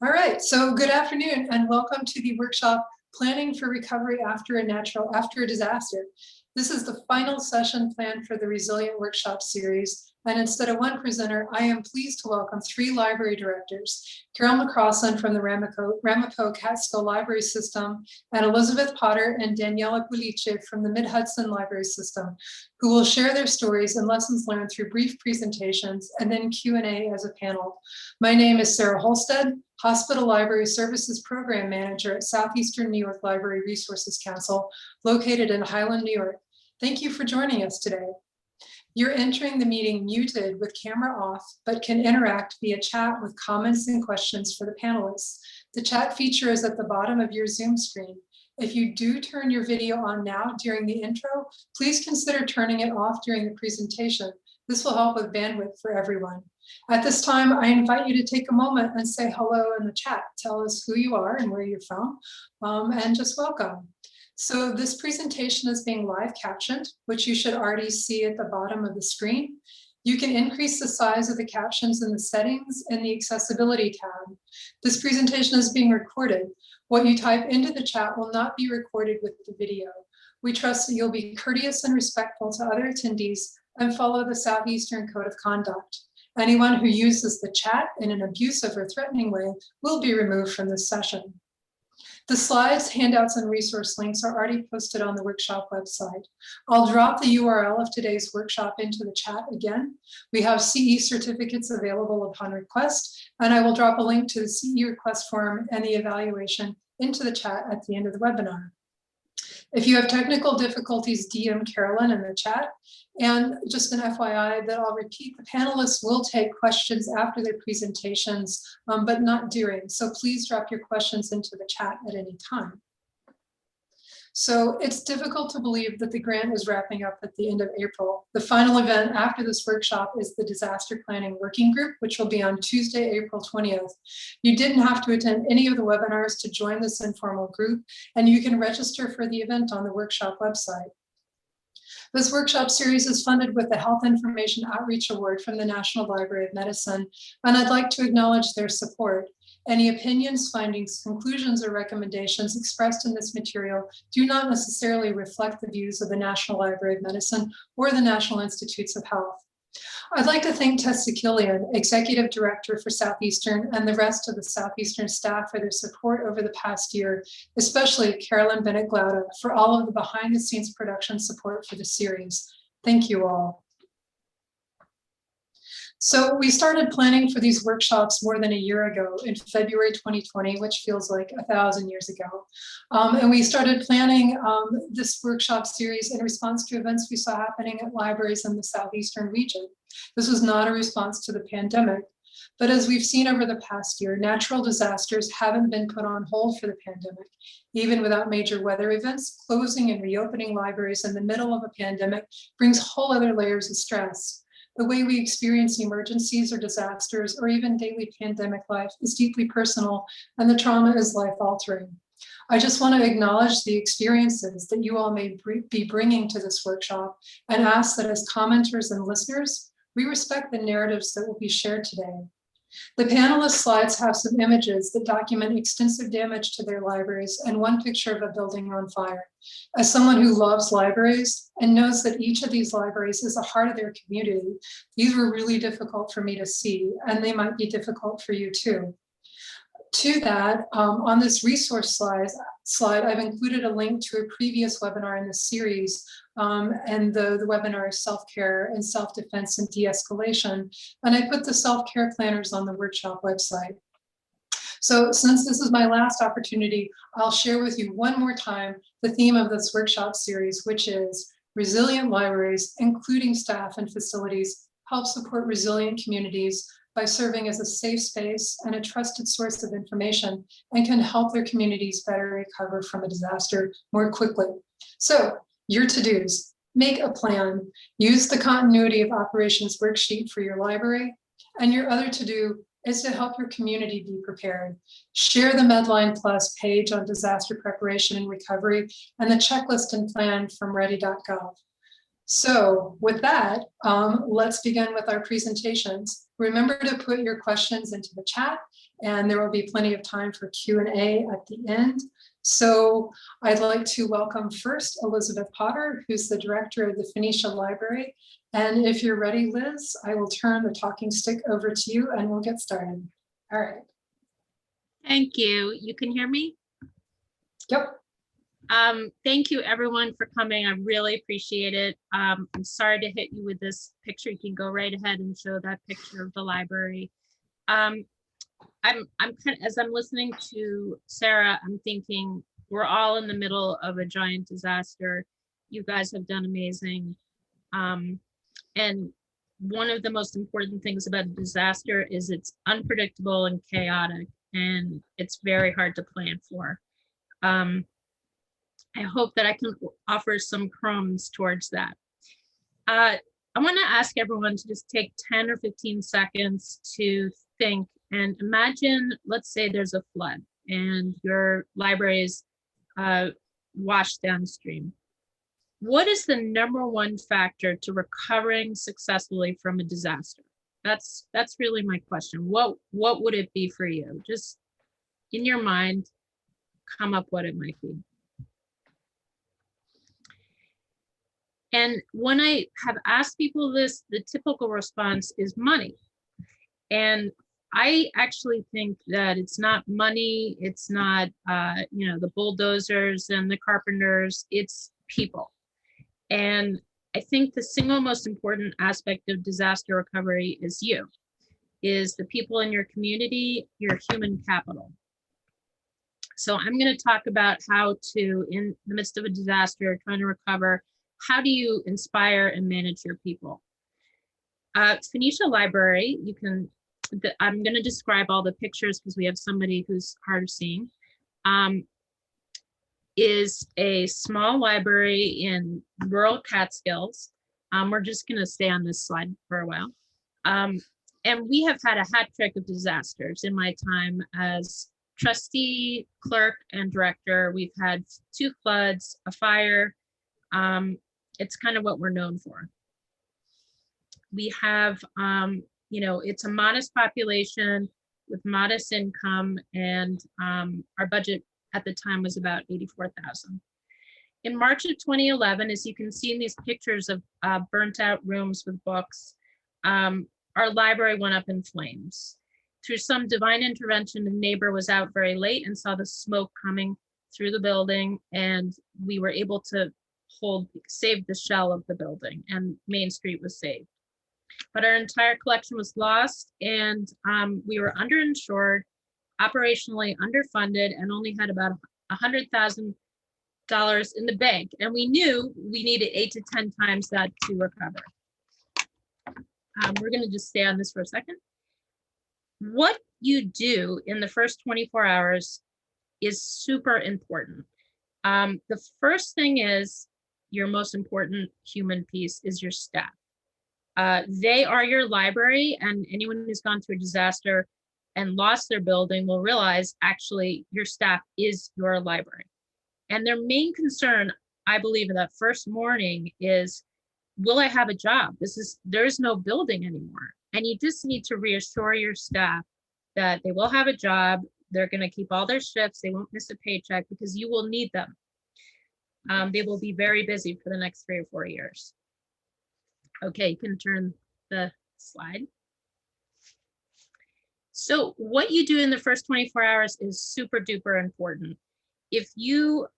All right, so good afternoon and welcome to the workshop Planning for Recovery After a Disaster. This is the final session planned for the Resilient Workshop series. And instead of one presenter, I am pleased to welcome three library directors, Carol McCrossen from the Ramapo Catskill Library System, and Elizabeth Potter and Daniela Pulice from the Mid-Hudson Library System, who will share their stories and lessons learned through brief presentations and then Q&A as a panel. My name is Sarah Holstead, Hospital Library Services Program Manager at Southeastern New York Library Resources Council, located in Highland, New York. Thank you for joining us today. You're entering the meeting muted with camera off, but can interact via chat with comments and questions for the panelists. The chat feature is at the bottom of your Zoom screen. If you do turn your video on now during the intro, please consider turning it off during the presentation. This will help with bandwidth for everyone. At this time, I invite you to take a moment and say hello in the chat. Tell us who you are and where you're from, and just welcome. So this presentation is being live captioned, which you should already see at the bottom of the screen. You can increase the size of the captions in the settings and the accessibility tab. This presentation is being recorded. What you type into the chat will not be recorded with the video. We trust that you'll be courteous and respectful to other attendees and follow the Southeastern Code of Conduct. Anyone who uses the chat in an abusive or threatening way will be removed from this session. The slides, handouts, and resource links are already posted on the workshop website. I'll drop the URL of today's workshop into the chat again. We have CE certificates available upon request, and I will drop a link to the CE request form and the evaluation into the chat at the end of the webinar. If you have technical difficulties, DM Carolyn in the chat. And just an FYI that I'll repeat, the panelists will take questions after their presentations, but not during. So please drop your questions into the chat at any time. So it's difficult to believe that the grant is wrapping up at the end of April. The final event after this workshop is the Disaster Planning Working Group, which will be on Tuesday, April 20th. You didn't have to attend any of the webinars to join this informal group, and you can register for the event on the workshop website. This workshop series is funded with the Health Information Outreach Award from the National Library of Medicine, and I'd like to acknowledge their support. Any opinions, findings, conclusions, or recommendations expressed in this material do not necessarily reflect the views of the National Library of Medicine or the National Institutes of Health. I'd like to thank Tessa Killian, Executive Director for Southeastern, and the rest of the Southeastern staff for their support over the past year, especially Carolyn Bennett-Glauda for all of the behind-the-scenes production support for the series. Thank you all. So we started planning for these workshops more than a year ago in February 2020, which feels like 1,000 years ago. And we started planning this workshop series in response to events we saw happening at libraries in the Southeastern region. This was not a response to the pandemic, but as we've seen over the past year, natural disasters haven't been put on hold for the pandemic. Even without major weather events, closing and reopening libraries in the middle of a pandemic brings whole other layers of stress. The way we experience emergencies or disasters or even daily pandemic life is deeply personal, and the trauma is life-altering. I just want to acknowledge the experiences that you all may be bringing to this workshop and ask that as commenters and listeners, we respect the narratives that will be shared today. The panelist slides have some images that document extensive damage to their libraries and one picture of a building on fire. As someone who loves libraries and knows that each of these libraries is a heart of their community, these were really difficult for me to see, and they might be difficult for you too. To that, on this resource slide, I've included a link to a previous webinar in the series, and the webinar is self-care and self-defense and de-escalation. And I put the self-care planners on the workshop website. So since this is my last opportunity, I'll share with you one more time the theme of this workshop series, which is resilient libraries, including staff and facilities, help support resilient communities by serving as a safe space and a trusted source of information, and can help their communities better recover from a disaster more quickly. So your to-dos: make a plan, use the continuity of operations worksheet for your library, and your other to-do is to help your community be prepared. Share the Medline Plus page on disaster preparation and recovery and the checklist and plan from ready.gov. So with that, let's begin with our presentations. Remember to put your questions into the chat, and there will be plenty of time for Q&A at the end. So I'd like to welcome first Elizabeth Potter, who's the director of the Phoenicia Library. And if you're ready, Liz, I will turn the talking stick over to you and we'll get started. All right. Thank you. You can hear me? Yep. Thank you everyone for coming. I really appreciate it. I'm sorry to hit you with this picture. You can go right ahead and show that picture of the library. I'm kind of, as I'm listening to Sarah, I'm thinking we're all in the middle of a giant disaster. You guys have done amazing. And one of the most important things about a disaster is it's unpredictable and chaotic, and it's very hard to plan for. I hope that I can offer some crumbs towards that. I want to ask everyone to just take 10 or 15 seconds to think and imagine, let's say there's a flood and your library is washed downstream. What is the #1 factor to recovering successfully from a disaster? That's really my question. What would it be for you? Just in your mind, come up what it might be. And when I have asked people this, the typical response is money. And I actually think that it's not money, it's not the bulldozers and the carpenters, it's people. And I think the single most important aspect of disaster recovery is the people in your community, your human capital. So I'm going to talk about how to, in the midst of a disaster, trying to recover, how do you inspire and manage your people? Phoenicia Library, I'm going to describe all the pictures because we have somebody who's hard of seeing, is a small library in rural Catskills. We're just going to stay on this slide for a while. And we have had a hat trick of disasters in my time as trustee, clerk, and director. We've had 2 floods, a fire. It's kind of what we're known for. We have, it's a modest population with modest income, and our budget at the time was about $84,000. In March of 2011, as you can see in these pictures of burnt out rooms with books, our library went up in flames. Through some divine intervention, a neighbor was out very late and saw the smoke coming through the building, and we were able to save the shell of the building, and Main Street was saved. But our entire collection was lost, and we were underinsured, operationally underfunded, and only had about $100,000 in the bank. And we knew we needed 8 to 10 times that to recover. We're going to just stay on this for a second. What you do in the first 24 hours is super important. The first thing is your most important human piece is your staff. They are your library, and anyone who's gone through a disaster and lost their building will realize actually your staff is your library. And their main concern, I believe, in that first morning is, will I have a job? There is no building anymore. And you just need to reassure your staff that they will have a job. They're going to keep all their shifts. They won't miss a paycheck because you will need them. They will be very busy for the next 3 or 4 years. Okay, you can turn the slide. So what you do in the first 24 hours is super duper important. If you're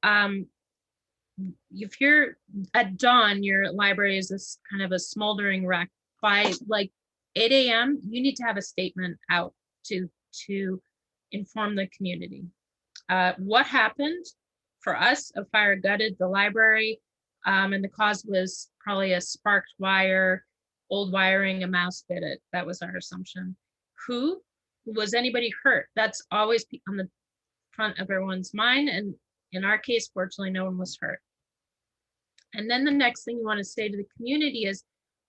at dawn, your library is this kind of a smoldering wreck. By like 8 a.m., you need to have a statement out to inform the community. What happened? For us, a fire gutted the library, and the cause was probably a sparked wire, old wiring, a mouse bit it. That was our assumption. Who? Was anybody hurt? That's always on the front of everyone's mind. And in our case, fortunately, no one was hurt. And then the next thing you want to say to the community is,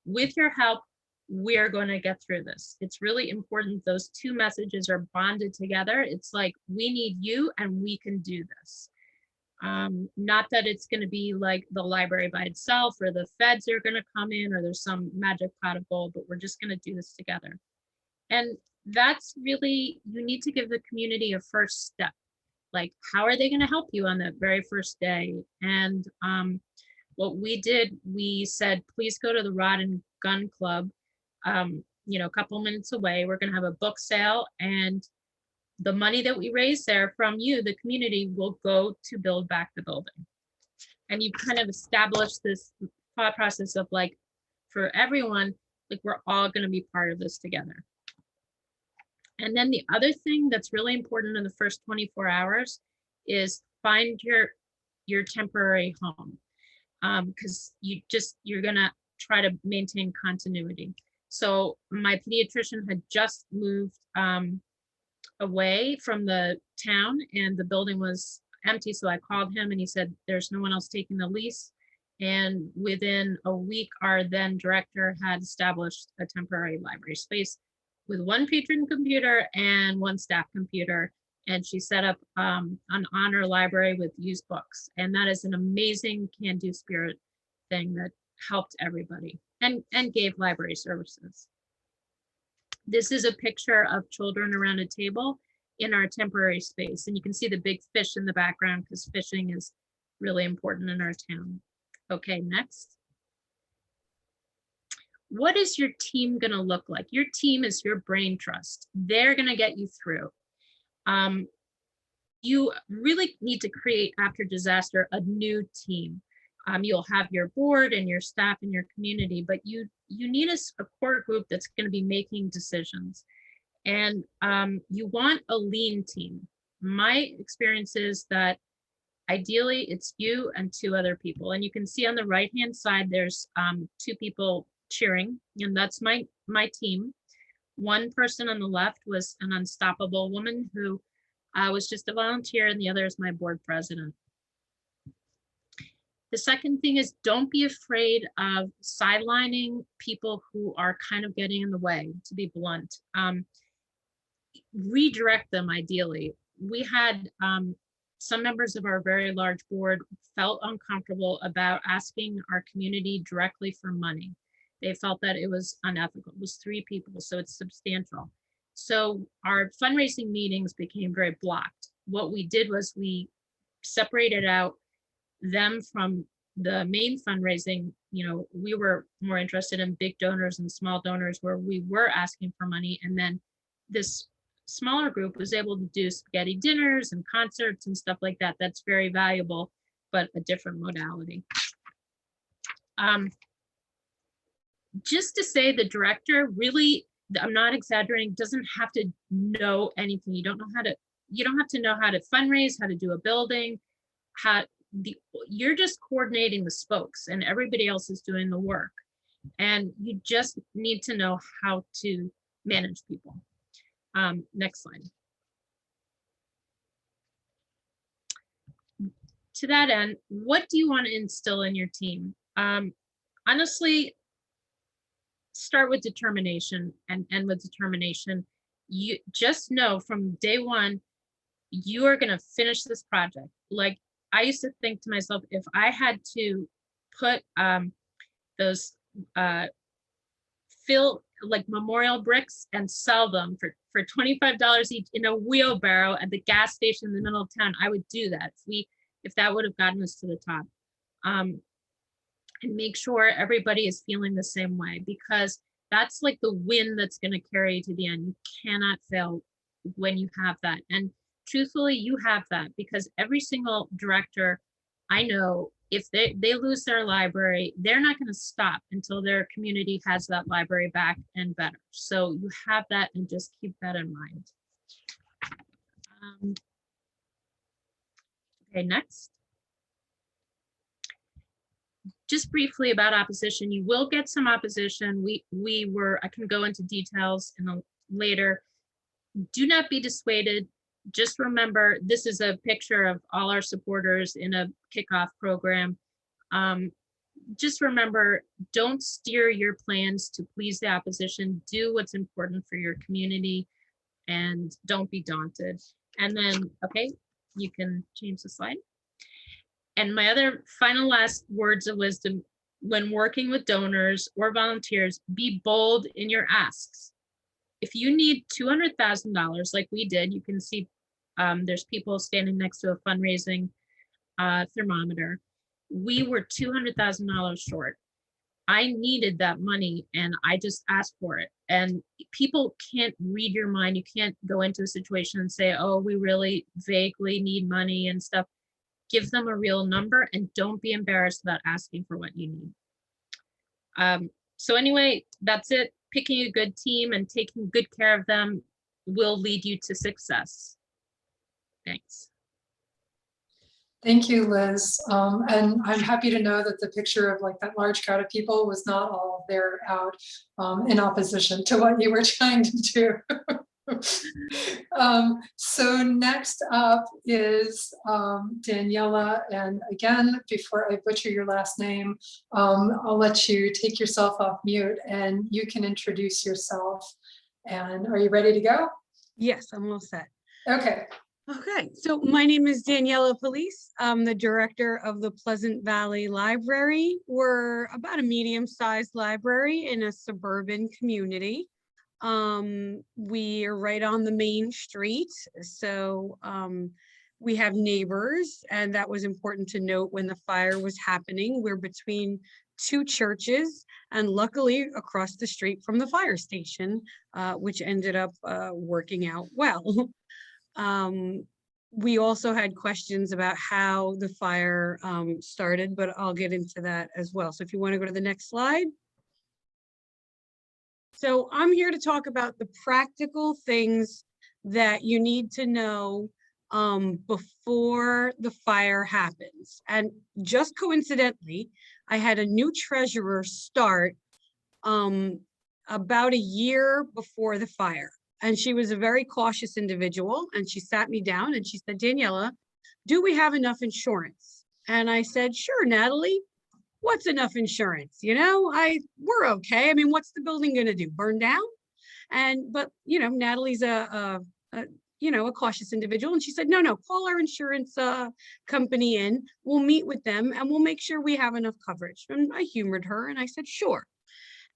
with your help, we're going to get through this. It's really important those 2 messages are bonded together. It's like, we need you and we can do this. Not that it's going to be like the library by itself or the feds are going to come in or there's some magic pot of gold, but we're just going to do this together. And that's really, you need to give the community a first step. Like, how are they going to help you on that very first day? And what we did, we said, please go to the Rod and Gun Club, you know, a couple minutes away. We're going to have a book sale, and the money that we raise there from you, the community, will go to build back the building. And you kind of establish this thought process of like, for everyone, like we're all going to be part of this together. And then the other thing that's really important in the first 24 hours is find your temporary home, because you're gonna try to maintain continuity. So my pediatrician had just moved away from the town and the building was empty. So I called him and he said, there's no one else taking the lease. And within a week, our then director had established a temporary library space with one patron computer and one staff computer. And she set up an honor library with used books. And that is an amazing can-do spirit thing that helped everybody and gave library services. This is a picture of children around a table in our temporary space. And you can see the big fish in the background because fishing is really important in our town. Okay, next. What is your team going to look like? Your team is your brain trust. They're going to get you through. You really need to create, after disaster, a new team. You'll have your board and your staff and your community, but you need a core group that's going to be making decisions. And you want a lean team. My experience is that ideally it's you and two other people. And you can see on the right-hand side, there's two people cheering, and that's my team. One person on the left was an unstoppable woman who was just a volunteer, and the other is my board president. The second thing is, don't be afraid of sidelining people who are kind of getting in the way, to be blunt. Redirect them ideally. We had some members of our very large board felt uncomfortable about asking our community directly for money. They felt that it was unethical. It was 3 people, so it's substantial. So our fundraising meetings became very blocked. What we did was we separated out them from the main fundraising. You know, we were more interested in big donors and small donors where we were asking for money. And then this smaller group was able to do spaghetti dinners and concerts and stuff like that. That's very valuable, but a different modality. Just to say, the director really, I'm not exaggerating, doesn't have to know anything. You don't have to know how to fundraise, how to do a building, you're just coordinating the spokes and everybody else is doing the work. And you just need to know how to manage people. Next slide. To that end, what do you want to instill in your team? Honestly, start with determination and end with determination. You just know from day one, you are going to finish this project. Like, I used to think to myself, if I had to put those fill like memorial bricks and sell them for $25 each in a wheelbarrow at the gas station in the middle of town, I would do that if that would have gotten us to the top. And make sure everybody is feeling the same way, because that's like the win that's going to carry you to the end. You cannot fail when you have that. And truthfully, you have that, because every single director I know, if they lose their library, they're not going to stop until their community has that library back and better. So you have that, and just keep that in mind. Okay, next. Just briefly about opposition. You will get some opposition. I can go into details later. Do not be dissuaded. Just remember, this is a picture of all our supporters in a kickoff program. Just remember, don't steer your plans to please the opposition. Do what's important for your community, and don't be daunted. And then, okay, you can change the slide. And my other final last words of wisdom, when working with donors or volunteers, be bold in your asks. If you need $200,000 like we did, you can see there's people standing next to a fundraising thermometer. We were $200,000 short. I needed that money and I just asked for it. And people can't read your mind. You can't go into a situation and say, oh, we really vaguely need money and stuff. Give them a real number and don't be embarrassed about asking for what you need. So anyway, that's it. Picking a good team and taking good care of them will lead you to success. Thanks. Thank you, Liz. And I'm happy to know that the picture of like that large crowd of people was not all there out in opposition to what you were trying to do. So next up is Daniela. And again, before I butcher your last name, I'll let you take yourself off mute and you can introduce yourself. And are you ready to go? Yes, I'm all set. Okay. Okay, so my name is Daniela Pulice. I'm the director of the Pleasant Valley Library. We're about a medium-sized library in a suburban community. We are right on the main street, so we have neighbors, and that was important to note when the fire was happening. We're between two churches, and luckily across the street from the fire station, which ended up working out well. We also had questions about how the fire started, but I'll get into that as well. So if you want to go to the next slide. So I'm here to talk about the practical things that you need to know before the fire happens. And just coincidentally, I had a new treasurer start about a year before the fire. And she was a very cautious individual. And she sat me down and she said, Daniela, do we have enough insurance? And I said, sure, Natalie, what's enough insurance? You know, we're okay. I mean, what's the building going to do? Burn down? But, you know, Natalie's a cautious individual. And she said, no, call our insurance company in. We'll meet with them and we'll make sure we have enough coverage. And I humored her and I said, sure.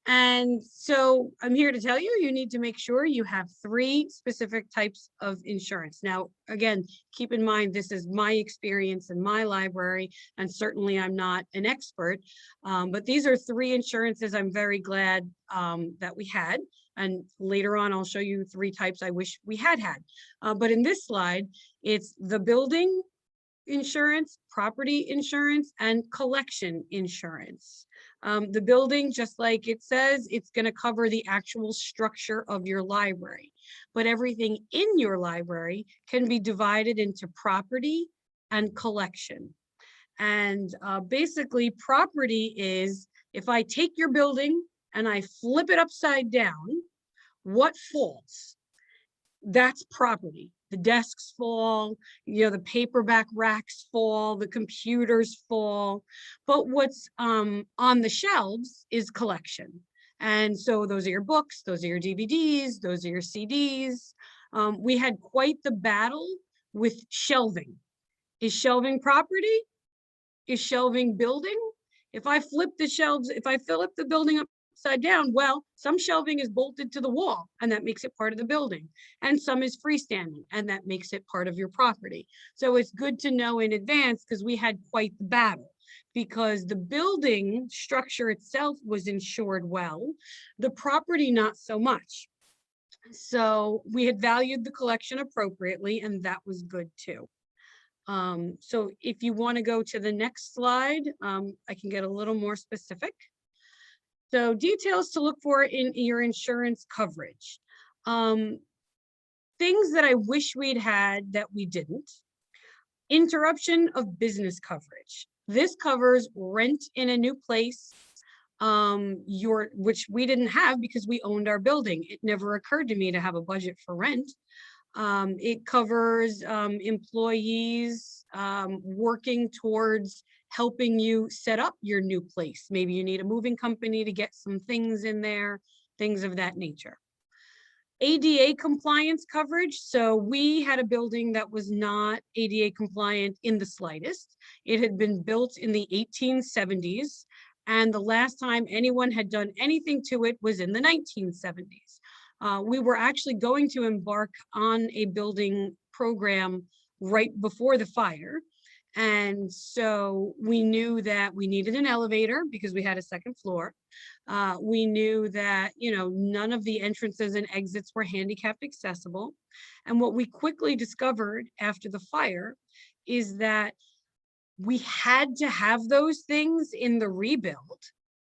And so I'm here to tell you, you need to make sure you have 3 specific types of insurance. Now, again, keep in mind, this is my experience in my library, and certainly I'm not an expert, but these are 3 insurances I'm very glad that we had. And later on, I'll show you 3 types I wish we had. But in this slide, it's the building insurance, property insurance, and collection insurance. The building, just like it says, it's going to cover the actual structure of your library, but everything in your library can be divided into property and collection. And basically, property is if I take your building and I flip it upside down, what falls? That's property. The desks fall, you know, the paperback racks fall, the computers fall, but what's on the shelves is collection. And so those are your books, those are your DVDs, those are your CDs. We had quite the battle with shelving. Is shelving property? Is shelving building? If I flip the shelves, if I fill up the building upside down, well, some shelving is bolted to the wall and that makes it part of the building, and some is freestanding and that makes it part of your property. So it's good to know in advance, because we had quite the battle, because the building structure itself was insured well, the property not so much. So we had valued the collection appropriately, and that was good too. So if you want to go to the next slide, I can get a little more specific. So details to look for in your insurance coverage. Things that I wish we'd had that we didn't. Interruption of business coverage. This covers rent in a new place, which we didn't have because we owned our building. It never occurred to me to have a budget for rent. It covers employees working towards helping you set up your new place. Maybe you need a moving company to get some things in there, things of that nature. ADA compliance coverage. So we had a building that was not ADA compliant in the slightest. It had been built in the 1870s. And the last time anyone had done anything to it was in the 1970s. We were actually going to embark on a building program right before the fire. And so we knew that we needed an elevator because we had a second floor. We knew that, none of the entrances and exits were handicapped accessible. And what we quickly discovered after the fire is that we had to have those things in the rebuild,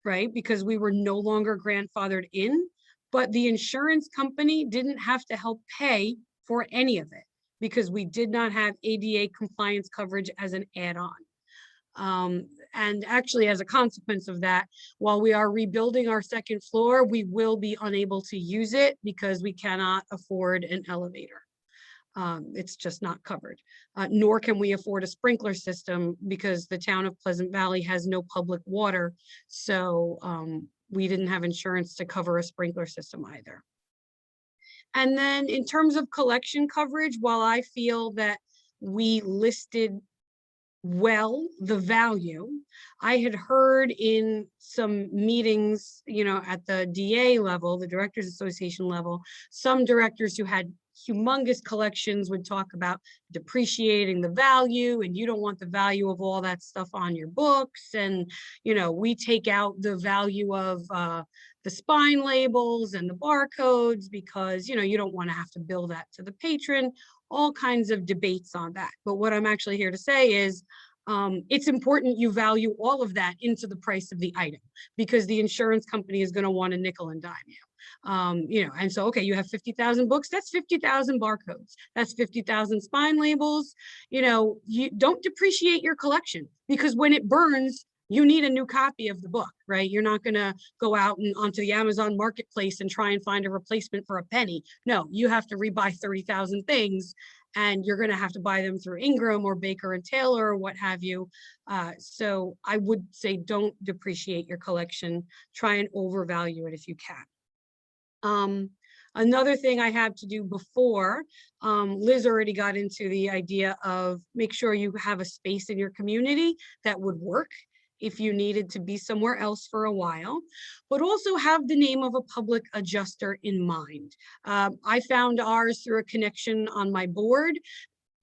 right? Because we were no longer grandfathered in, but the insurance company didn't have to help pay for any of it because we did not have ADA compliance coverage as an add-on. And actually, as a consequence of that, while we are rebuilding our second floor, we will be unable to use it because we cannot afford an elevator. It's just not covered, nor can we afford a sprinkler system because the town of Pleasant Valley has no public water. So we didn't have insurance to cover a sprinkler system either. And then in terms of collection coverage, while I feel that we listed well the value, I had heard in some meetings, at the DA level, the Directors Association level, some directors who had humongous collections would talk about depreciating the value, and you don't want the value of all that stuff on your books. And, we take out the value of the spine labels and the barcodes because, you don't want to have to bill that to the patron, all kinds of debates on that. But what I'm actually here to say is, it's important you value all of that into the price of the item because the insurance company is going to want to nickel and dime you. And so, okay, you have 50,000 books, that's 50,000 barcodes, that's 50,000 spine labels. You don't depreciate your collection because when it burns, you need a new copy of the book, right? You're not going to go out and onto the Amazon marketplace and try and find a replacement for a penny. No, you have to rebuy 30,000 things, and you're going to have to buy them through Ingram or Baker and Taylor or what have you. So I would say don't depreciate your collection. Try and overvalue it if you can. Another thing I had to do before, Liz already got into the idea of make sure you have a space in your community that would work if you needed to be somewhere else for a while, but also have the name of a public adjuster in mind. I found ours through a connection on my board.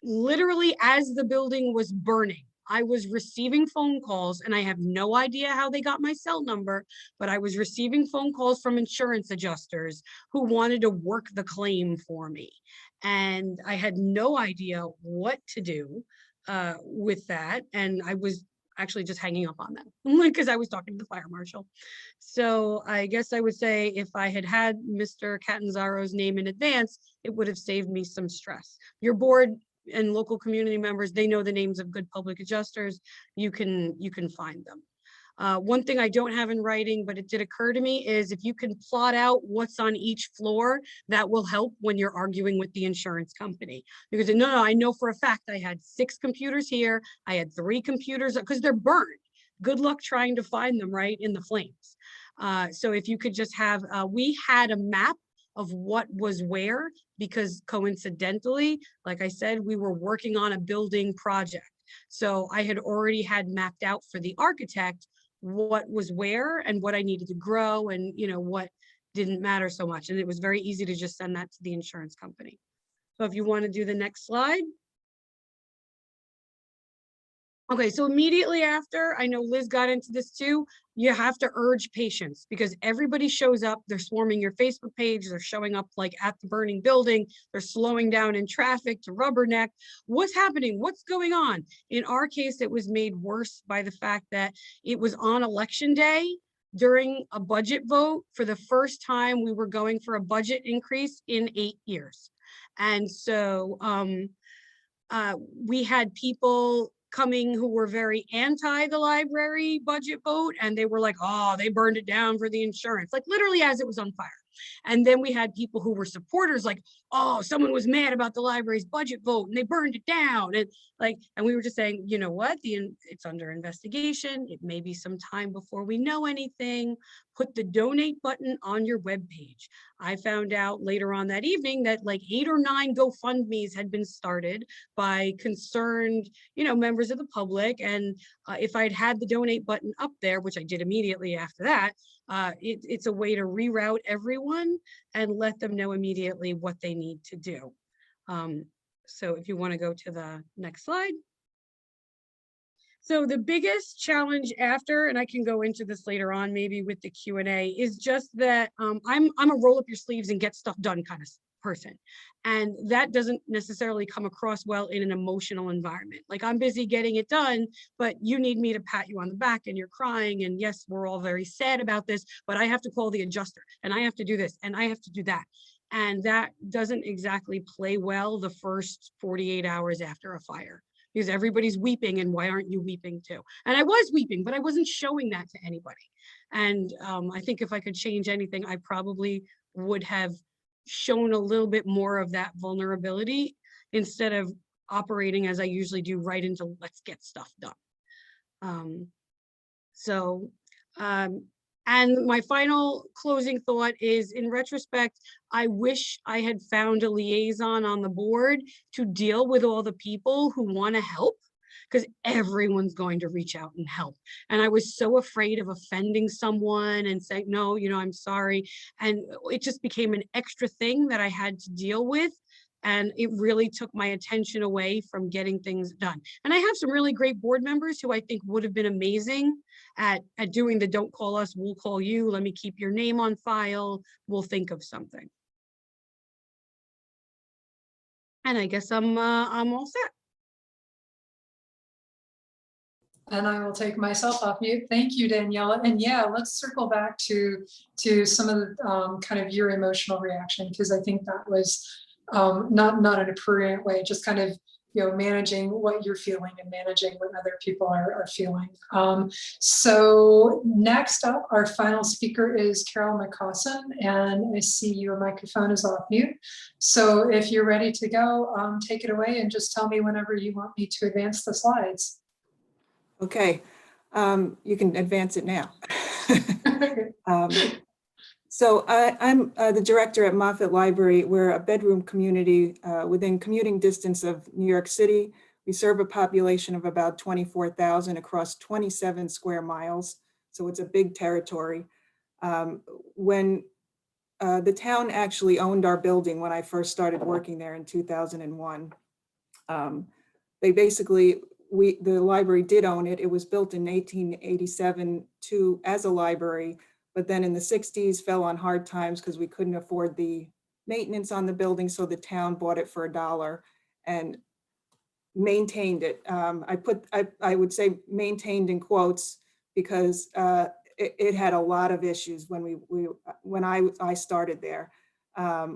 Literally as the building was burning, I was receiving phone calls, and I have no idea how they got my cell number, but I was receiving phone calls from insurance adjusters who wanted to work the claim for me. And I had no idea what to do with that. And I was actually just hanging up on them because I was talking to the fire marshal. So I guess I would say if I had had Mr. Catanzaro's name in advance, it would have saved me some stress. Your board and local community members, they know the names of good public adjusters. You can find them. One thing I don't have in writing, but it did occur to me, is if you can plot out what's on each floor, that will help when you're arguing with the insurance company. Because no, I know for a fact I had 6 computers here. I had 3 computers because they're burned. Good luck trying to find them right in the flames. So if you could just have, we had a map of what was where, because coincidentally, like I said, we were working on a building project. So I had already had mapped out for the architect what was where and what I needed to grow and what didn't matter so much. And it was very easy to just send that to the insurance company. So if you want to do the next slide. Okay, so immediately after, I know Liz got into this too, you have to urge patience because everybody shows up, they're swarming your Facebook page, they're showing up like at the burning building, they're slowing down in traffic to rubberneck. What's happening? What's going on? In our case, it was made worse by the fact that it was on election day during a budget vote. For the first time, we were going for a budget increase in 8 years. And so we had people coming who were very anti the library budget vote, and they were like, oh, they burned it down for the insurance, like literally as it was on fire. And then we had people who were supporters like, oh, someone was mad about the library's budget vote and they burned it down. And we were just saying, you know what, it's under investigation. It may be some time before we know anything. Put the donate button on your webpage. I found out later on that evening that like 8 or 9 GoFundMe's had been started by concerned, members of the public. And if I'd had the donate button up there, which I did immediately after that, it's a way to reroute everyone and let them know immediately what they need to do. So if you want to go to the next slide. So the biggest challenge after, and I can go into this later on, maybe with the Q&A, is just that I'm a roll up your sleeves and get stuff done kind of person. And that doesn't necessarily come across well in an emotional environment. Like, I'm busy getting it done, but you need me to pat you on the back and you're crying. And yes, we're all very sad about this, but I have to call the adjuster and I have to do this and I have to do that. And that doesn't exactly play well the first 48 hours after a fire, because everybody's weeping and why aren't you weeping too? And I was weeping, but I wasn't showing that to anybody. And I think if I could change anything, I probably would have shown a little bit more of that vulnerability instead of operating as I usually do, right into let's get stuff done. And my final closing thought is, in retrospect, I wish I had found a liaison on the board to deal with all the people who want to help, because everyone's going to reach out and help. And I was so afraid of offending someone and saying, no, I'm sorry. And it just became an extra thing that I had to deal with. And it really took my attention away from getting things done. And I have some really great board members who I think would have been amazing at doing the don't call us, we'll call you, let me keep your name on file, we'll think of something. And I guess I'm all set. And I will take myself off mute. Thank you, Daniela. And yeah, let's circle back to some of the kind of your emotional reaction, because I think that was not in a prudent way, just kind of managing what you're feeling and managing what other people are feeling. So next up, our final speaker is Carol McCrossen, and I see your microphone is off mute. So if you're ready to go, take it away and just tell me whenever you want me to advance the slides. Okay, you can advance it now. So I'm the director at Moffat Library. We're a bedroom community within commuting distance of New York City. We serve a population of about 24,000 across 27 square miles. So it's a big territory. When the town actually owned our building when I first started working there in 2001, they basically, the library did own it. It was built in 1887 as a library, but then in the 60s fell on hard times because we couldn't afford the maintenance on the building. So the town bought it for $1 and maintained it. I would say maintained in quotes, because it had a lot of issues when I started there.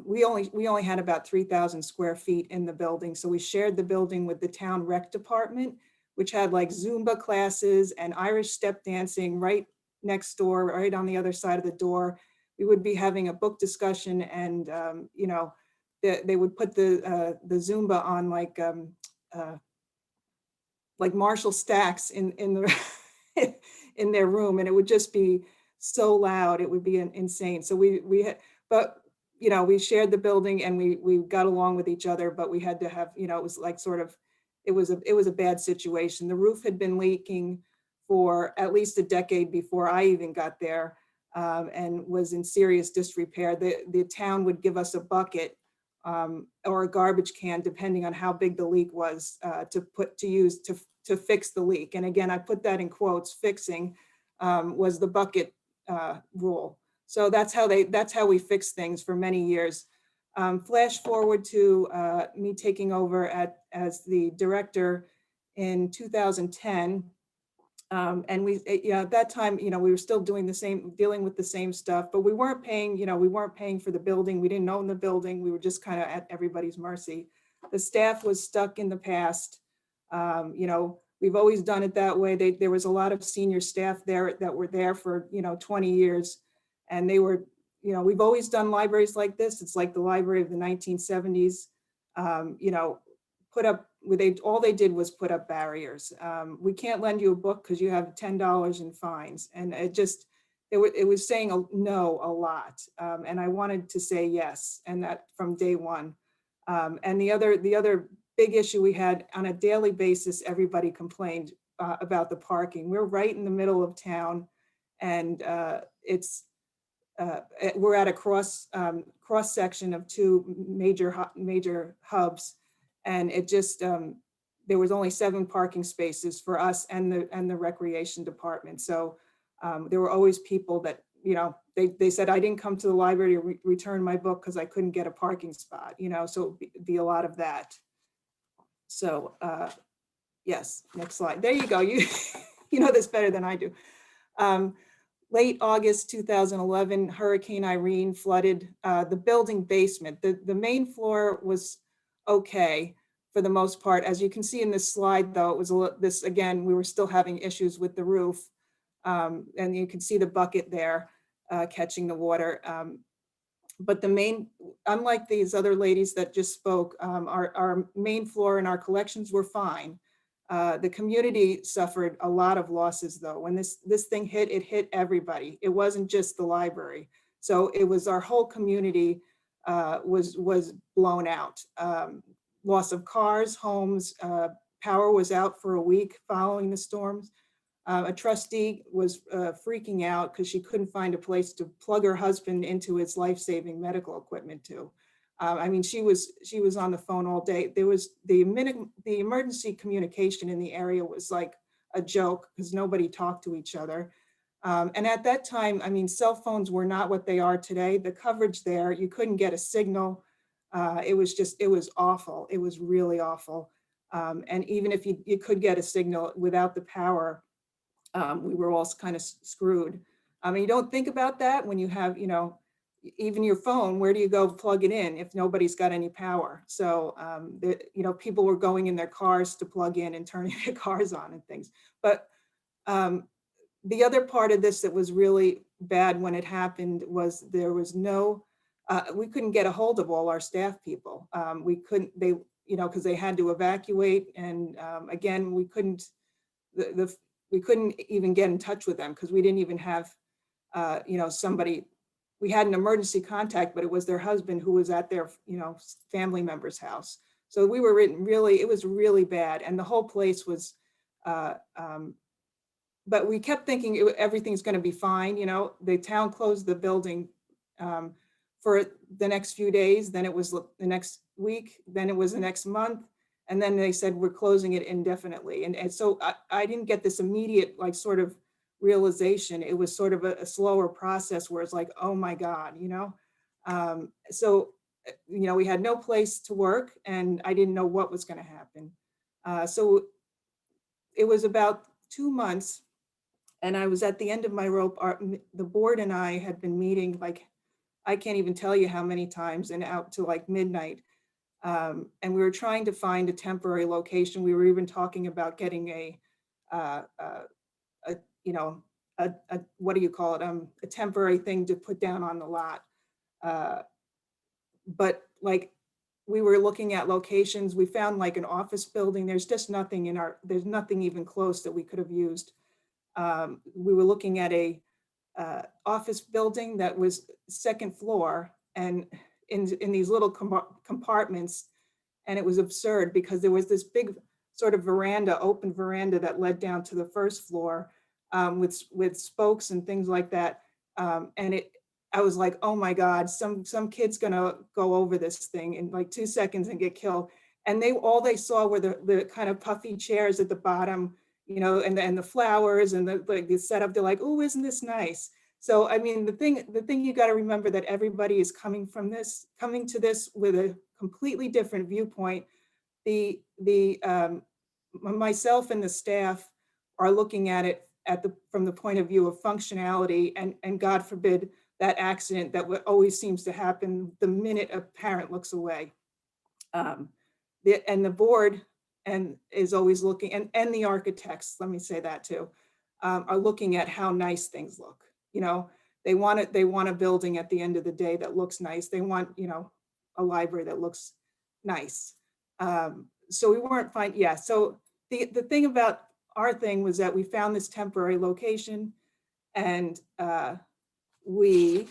We only had about 3,000 square feet in the building. So we shared the building with the town rec department, which had like Zumba classes and Irish step dancing right next door, right on the other side of the door. We would be having a book discussion, and they would put the Zumba on like Marshall stacks in the in their room, and it would just be so loud. It would be insane. So we shared the building and we got along with each other, but we had to have, it was like it was a bad situation. The roof had been leaking for at least a decade before I even got there, and was in serious disrepair. The town would give us a bucket or a garbage can, depending on how big the leak was, to use to fix the leak. And again, I put that in quotes, fixing was the bucket rule. So that's how we fixed things for many years. Flash forward to me taking over as the director in 2010. And at that time, we were still dealing with the same stuff, but we weren't paying for the building. We didn't own the building. We were just kind of at everybody's mercy. The staff was stuck in the past. We've always done it that way. There was a lot of senior staff there that were there for, 20 years, and they were you know, we've always done libraries like this. It's like the library of the 1970s, you know, put up, all they did was put up barriers. We can't lend you a book because you have $10 in fines. And it just, it was saying no a lot. And I wanted to say yes, and that from day one. And the other big issue we had on a daily basis, everybody complained about the parking. We're right in the middle of town, and we're at a cross section of two major hubs, and it just there was only 7 parking spaces for us and the recreation department. So there were always people that, you know, they said, I didn't come to the library to return my book because I couldn't get a parking spot, you know, so it'd be a lot of that. So yes, next slide. There you go. You you know this better than I do. Late August 2011, Hurricane Irene flooded the building basement. The main floor was okay for the most part. As you can see in this slide, though, it was this again, we were still having issues with the roof. And you can see the bucket there catching the water. But the main, unlike these other ladies that just spoke, our main floor and our collections were fine. The community suffered a lot of losses, though. When this thing hit, it hit everybody. It wasn't just the library. So it was our whole community was blown out. Loss of cars, homes, power was out for a week following the storms. A trustee was freaking out because she couldn't find a place to plug her husband into his life-saving medical equipment to. I mean, she was on the phone all day. There was the emergency communication in the area was like a joke because nobody talked to each other. And at that time, I mean, cell phones were not what they are today. The coverage there, you couldn't get a signal. It was awful. It was really awful. And even if you could get a signal without the power, we were all kind of screwed. I mean, you don't think about that when you have, you know, even your phone, where do you go plug it in if nobody's got any power? So, you know, people were going in their cars to plug in and turning their cars on and things. But the other part of this that was really bad when it happened was there was no, we couldn't get a hold of all our staff people. We couldn't, you know, because they had to evacuate. And again, we couldn't, we couldn't even get in touch with them because we didn't even have, you know, somebody, we had an emergency contact, but it was their husband who was at their, you know, family member's house. So we were really, it was really bad. And the whole place was, but we kept thinking everything's going to be fine. You know, the town closed the building for the next few days. Then it was the next week. Then it was the next month. And then they said, we're closing it indefinitely. And so I didn't get this immediate, like, sort of realization. It was sort of a slower process where it's like, oh my God, you know? So, you know, we had no place to work and I didn't know what was going to happen. So it was about 2 months and I was at the end of my rope. The board and I had been meeting, like, I can't even tell you how many times, and out to like midnight. And we were trying to find a temporary location. We were even talking about getting you know, what do you call it? A temporary thing to put down on the lot. But like, we were looking at locations. We found like an office building. There's just nothing there's nothing even close that we could have used. We were looking at a office building that was second floor and in these little compartments. And it was absurd because there was this big sort of veranda, open veranda that led down to the first floor with spokes and things like that. And I was like, oh my God, some kid's gonna go over this thing in like 2 seconds and get killed. And all they saw were the kind of puffy chairs at the bottom, you know, and the flowers and the setup. They're like, oh, isn't this nice? So, I mean, the thing you got to remember that everybody is coming to this with a completely different viewpoint. Myself and the staff are looking at it from the point of view of functionality, and God forbid that accident that always seems to happen the minute a parent looks away. And the board is always looking, and the architects, let me say that too, are looking at how nice things look. You know, They want a building at the end of the day that looks nice. They want, a library that looks nice. So we weren't fine. Yeah. So the thing about our thing was that we found this temporary location, and we,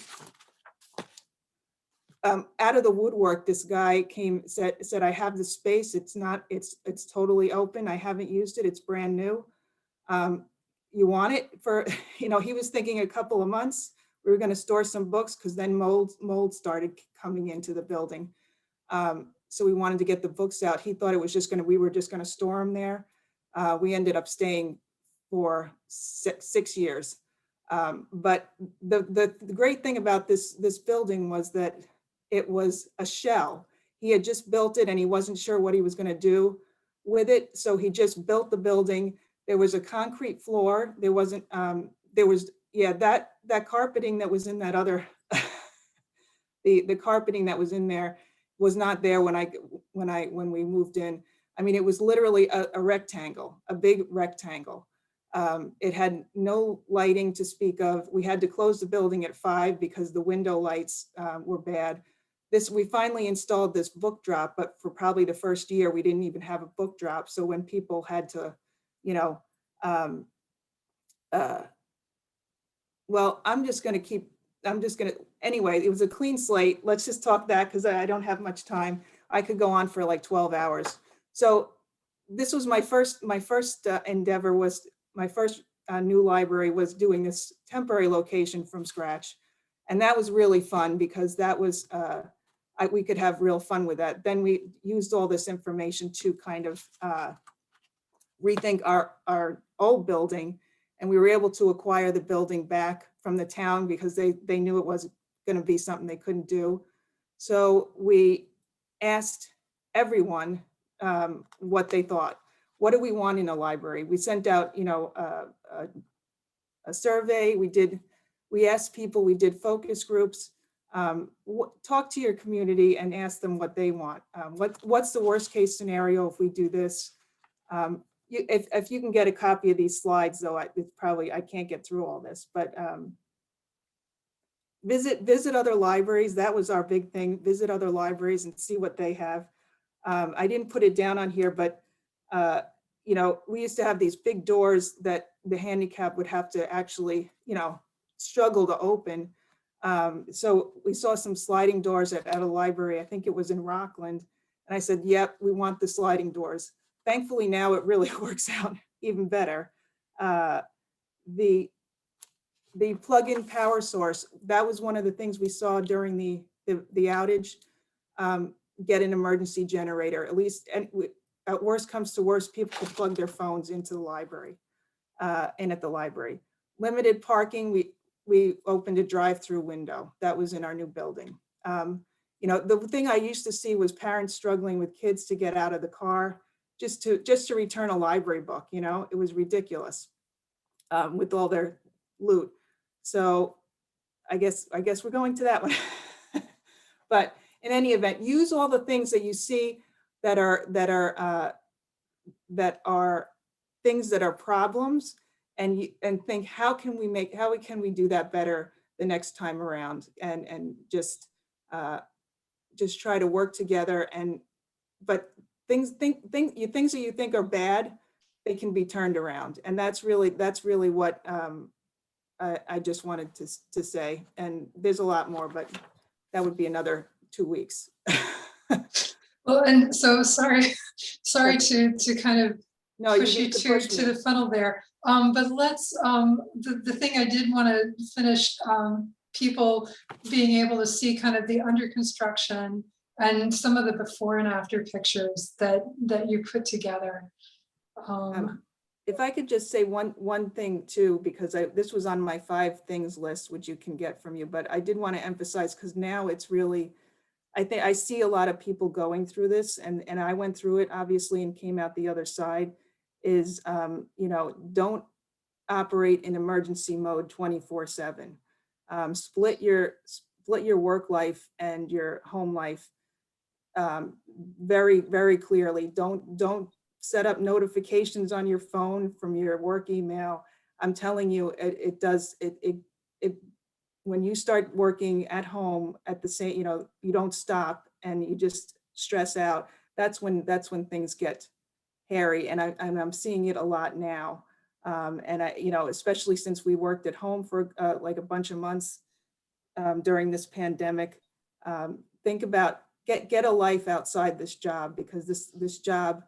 out of the woodwork, this guy came, said, I have the space. It's totally open. I haven't used it. It's brand new. You want it for, he was thinking a couple of months. We were going to store some books because then mold started coming into the building. So we wanted to get the books out. He thought it was we were just going to store them there. We ended up staying for 6 years. But the great thing about this building was that it was a shell. He had just built it and he wasn't sure what he was going to do with it. So he just built the building. There was a concrete floor. There wasn't, that carpeting that was in that other, the carpeting that was in there was not there when we moved in. I mean, it was literally a rectangle, a big rectangle. It had no lighting to speak of. We had to close the building at 5 because the window lights were bad. We finally installed this book drop, but for probably the first year, we didn't even have a book drop. So when people had to, well, anyway, it was a clean slate. Let's just talk that because I don't have much time. I could go on for like 12 hours. So this was my first endeavor, was my first new library was doing this temporary location from scratch. And that was really fun because that was, we could have real fun with that. Then we used all this information to kind of rethink our old building. And we were able to acquire the building back from the town because they knew it was going to be something they couldn't do. So we asked everyone what they thought. What do we want in a library? We sent out, a survey. We asked people, we did focus groups. Talk to your community and ask them what they want. What's the worst case scenario if we do this? If you can get a copy of these slides, though, I can't get through all this, but visit other libraries. That was our big thing. Visit other libraries and see what they have. I didn't put it down on here, but we used to have these big doors that the handicap would have to actually, struggle to open. So we saw some sliding doors at a library. I think it was in Rockland. And I said, yep, we want the sliding doors. Thankfully, now it really works out even better. The plug-in power source, that was one of the things we saw during the outage. Get an emergency generator, at least, and at worst comes to worst, people could plug their phones into the library and at the library. Limited parking, we opened a drive-through window. That was in our new building. The thing I used to see was parents struggling with kids to get out of the car just to return a library book. It was ridiculous with all their loot. So I guess we're going to that one. But in any event, use all the things that you see that are things that are problems, and think, how can we do that better the next time around, and just try to work together. But things that you think are bad, they can be turned around, and that's really what I just wanted to say. And there's a lot more, but that would be another 2 weeks. Well, and so sorry to kind of push you to the funnel there. But let's, the thing I did want to finish, people being able to see kind of the under construction and some of the before and after pictures that you put together. If I could just say one thing too, because this was on my 5 things list, which you can get from you, but I did want to emphasize, because now it's really, I think I see a lot of people going through this, and I went through it obviously and came out the other side, is, don't operate in emergency mode 24/7. Split your work life and your home life very, very clearly. Don't set up notifications on your phone from your work email. I'm telling you, it when you start working at home at the same, you don't stop and you just stress out, that's when things get hairy. And I'm seeing it a lot now. And especially since we worked at home for like a bunch of months during this pandemic, think about get a life outside this job, because this job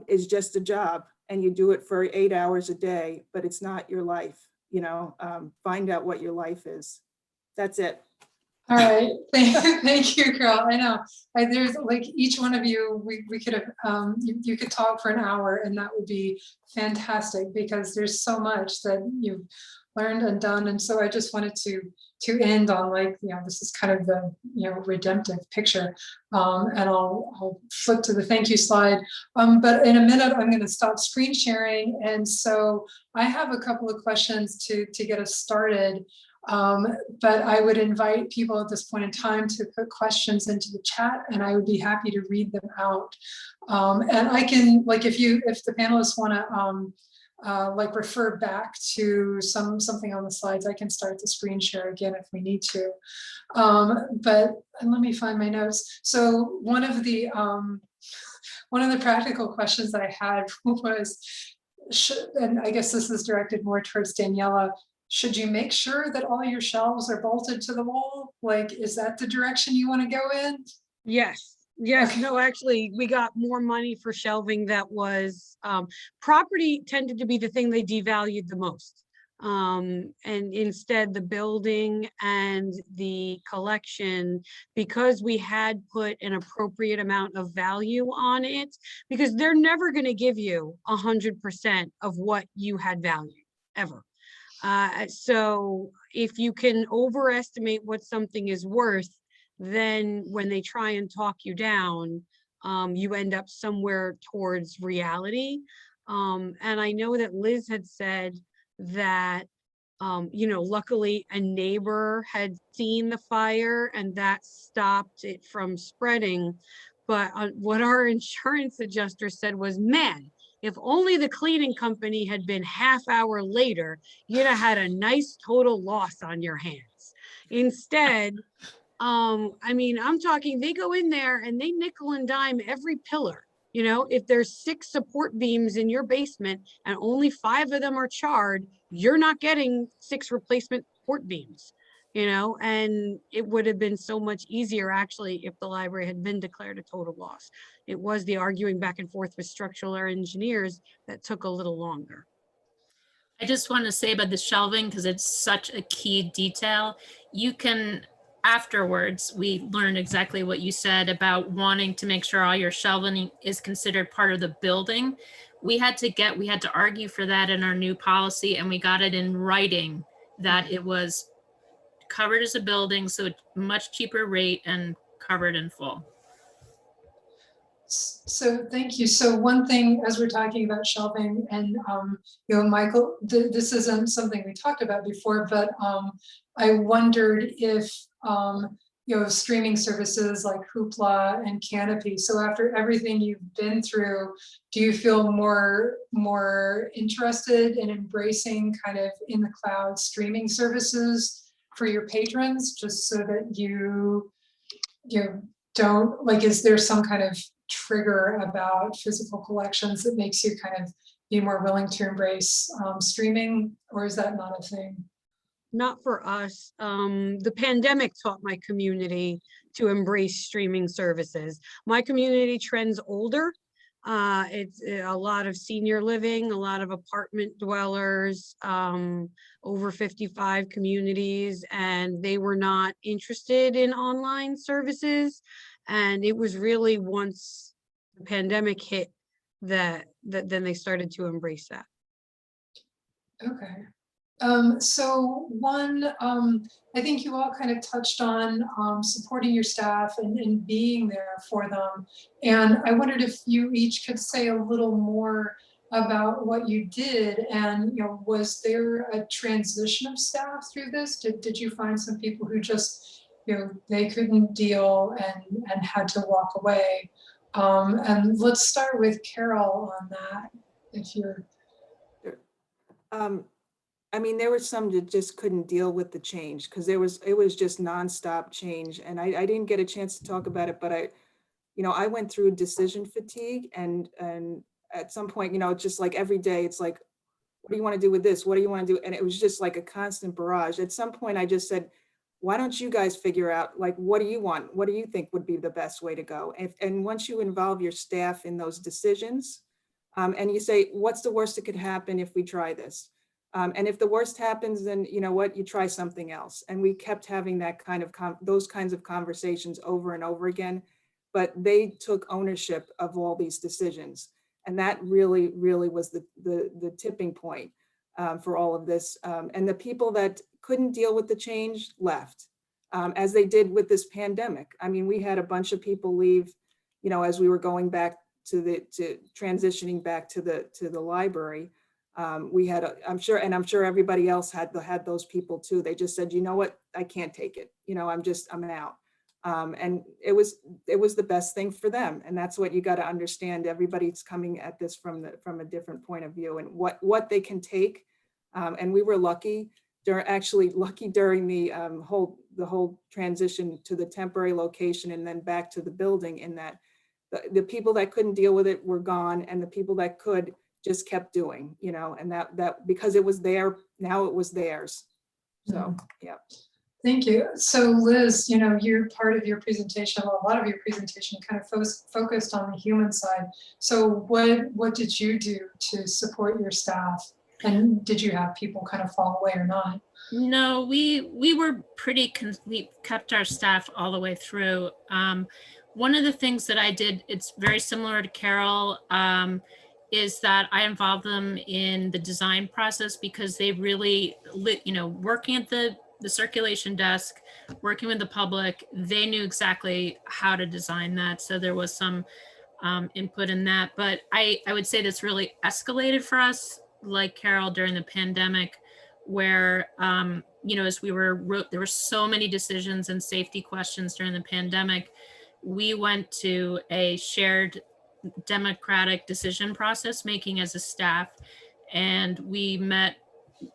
is just a job, and you do it for 8 hours a day, but it's not your life. Find out what your life is. That's it. All right, thank you, Carol. I know there's like each one of you, we could have, you could talk for an hour and that would be fantastic, because there's so much that you've learned and done. And so I just wanted to end on like, this is kind of the, redemptive picture. And I'll flip to the thank you slide. But in a minute, I'm going to stop screen sharing. And so I have a couple of questions to get us started. But I would invite people at this point in time to put questions into the chat, and I would be happy to read them out. And I can, like, if the panelists want to like refer back to something on the slides, I can start the screen share again if we need to. But let me find my notes. So one of the practical questions that I had was, and I guess this is directed more towards Daniela, should you make sure that all your shelves are bolted to the wall? Like, is that the direction you want to go in? Yes. Okay. No, actually, we got more money for shelving that was, property tended to be the thing they devalued the most. And instead the building and the collection, because we had put an appropriate amount of value on it, because they're never going to give you 100% of what you had valued ever. So if you can overestimate what something is worth, then when they try and talk you down, you end up somewhere towards reality. And I know that Liz had said that, luckily a neighbor had seen the fire and that stopped it from spreading. But what our insurance adjuster said was, man, if only the cleaning company had been half hour later, you'd have had a nice total loss on your hands. Instead, I'm talking, they go in there and they nickel and dime every pillar. If there's 6 support beams in your basement and only 5 of them are charred, you're not getting 6 replacement support beams. And it would have been so much easier actually if the library had been declared a total loss. It was the arguing back and forth with structural engineers that took a little longer. I just want to say about the shelving, because it's such a key detail. You can, afterwards, we learned exactly what you said about wanting to make sure all your shelving is considered part of the building. We had to argue for that in our new policy, and we got it in writing that it was covered as a building, so much cheaper rate and covered in full. So thank you. So one thing, as we're talking about shelving, and Michael, this isn't something we talked about before, but I wondered if streaming services like Hoopla and Canopy. So after everything you've been through, do you feel more interested in embracing kind of in the cloud streaming services for your patrons, just so that you don't, like, is there some kind of trigger about physical collections that makes you kind of be more willing to embrace streaming, or is that not a thing? Not for us. The pandemic taught my community to embrace streaming services. My community trends older. It's a lot of senior living, a lot of apartment dwellers, over 55 communities, and they were not interested in online services. And it was really once the pandemic hit that then they started to embrace that. Okay. So one, I think you all kind of touched on supporting your staff and being there for them. And I wondered if you each could say a little more about what you did, and was there a transition of staff through this? Did you find some people who just they couldn't deal and had to walk away? And let's start with Carol on that, if you're. I mean, there were some that just couldn't deal with the change because it was just nonstop change. And I didn't get a chance to talk about it, but I went through decision fatigue and at some point, it's just like every day, it's like, what do you want to do with this? What do you want to do? And it was just like a constant barrage. At some point I just said, why don't you guys figure out, like, what do you want? What do you think would be the best way to go? And once you involve your staff in those decisions, and you say, what's the worst that could happen if we try this? And if the worst happens, then you know what, you try something else. And we kept having that kind of those kinds of conversations over and over again, but they took ownership of all these decisions. And that really, really was the tipping point for all of this. And the people that couldn't deal with the change left, as they did with this pandemic. I mean, we had a bunch of people leave, as we were going back to transitioning back to the library. We had, I'm sure everybody else had those people too. They just said, you know what, I can't take it. I'm out. And it was the best thing for them. And that's what you got to understand. Everybody's coming at this from a different point of view and what they can take. And we were lucky during the whole transition to the temporary location and then back to the building, in that the people that couldn't deal with it were gone, and the people that could just kept doing, and that because it was there, now it was theirs. So, yeah. Thank you. So Liz, you're part of your presentation, well, a lot of your presentation kind of focused on the human side. So what did you do to support your staff? And did you have people kind of fall away or not? No, we were we kept our staff all the way through. One of the things that I did, it's very similar to Carol, is that I involved them in the design process, because they really, working at the circulation desk, working with the public, they knew exactly how to design that. So there was some input in that. But I would say that's really escalated for us, like Carol, during the pandemic, where, as there were so many decisions and safety questions during the pandemic. We went to a shared democratic decision process making as a staff. And we met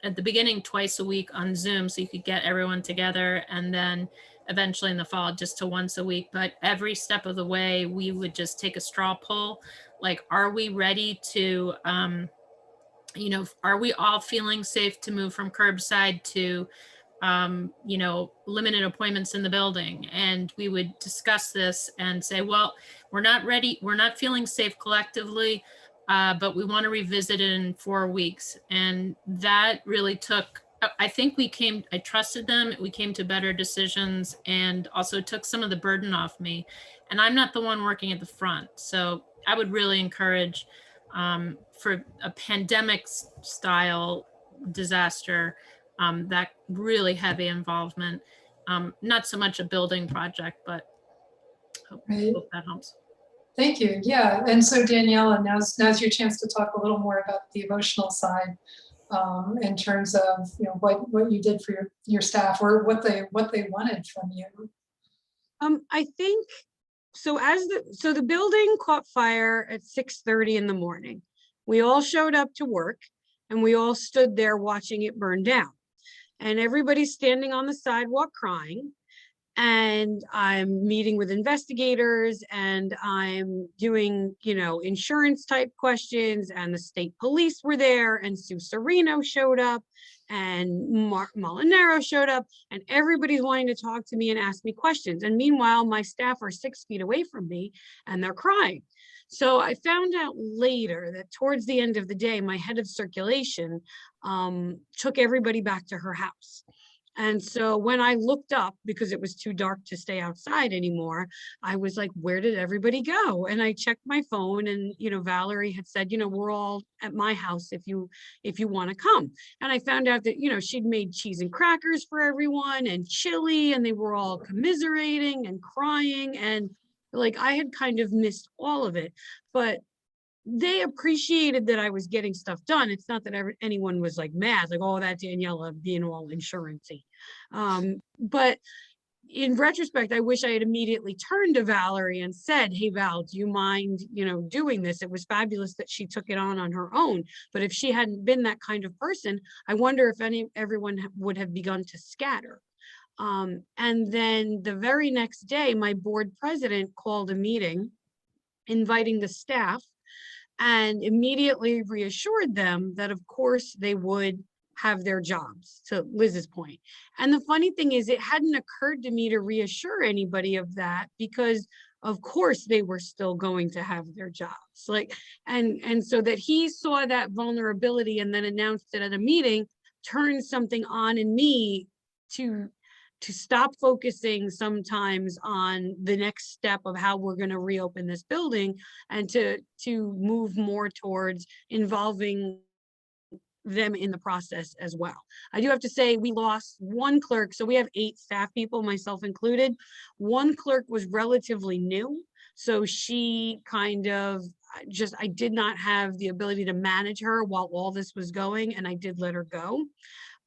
at the beginning twice a week on Zoom, so you could get everyone together, and then eventually in the fall just to once a week. But every step of the way, we would just take a straw poll, like, are we ready to, are we all feeling safe to move from curbside to, limited appointments in the building? And we would discuss this and say, well, we're not ready. We're not feeling safe collectively. But we want to revisit it in 4 weeks. And that really took, I think I trusted them. We came to better decisions, and also took some of the burden off me. And I'm not the one working at the front. So I would really encourage, for a pandemic style disaster, that really heavy involvement, not so much a building project, but hope that helps. Thank you. Yeah, and so Daniela, now's your chance to talk a little more about the emotional side, in terms of what you did for your staff, or what they wanted from you. I think so. So the building caught fire at 6:30 in the morning. We all showed up to work, and we all stood there watching it burn down. And everybody's standing on the sidewalk crying. And I'm meeting with investigators, and I'm doing, insurance type questions, and the state police were there, and Sue Serino showed up, and Mark Molinaro showed up, and everybody's wanting to talk to me and ask me questions. And meanwhile, my staff are 6 feet away from me, and they're crying. So I found out later that towards the end of the day, my head of circulation took everybody back to her house. And so when I looked up, because it was too dark to stay outside anymore, I was like, where did everybody go? And I checked my phone, and, Valerie had said, we're all at my house if you want to come. And I found out that, she'd made cheese and crackers for everyone, and chili, and they were all commiserating and crying. And like, I had kind of missed all of it, but they appreciated that I was getting stuff done. It's not that anyone was like mad, like, oh, that Daniela being all insurance-y. But in retrospect, I wish I had immediately turned to Valerie and said, hey, Val, do you mind, doing this? It was fabulous that she took it on her own. But if she hadn't been that kind of person, I wonder if everyone would have begun to scatter. And then the very next day, my board president called a meeting, inviting the staff, and immediately reassured them that, of course, they would have their jobs, to Liz's point. And the funny thing is, it hadn't occurred to me to reassure anybody of that, because of course they were still going to have their jobs. And so that he saw that vulnerability and then announced it at a meeting turned something on in me to stop focusing sometimes on the next step of how we're going to reopen this building, and to move more towards involving them in the process as well. I do have to say, we lost one clerk. So we have 8 staff people, myself included. One clerk was relatively new. So she kind of I did not have the ability to manage her while all this was going, and I did let her go.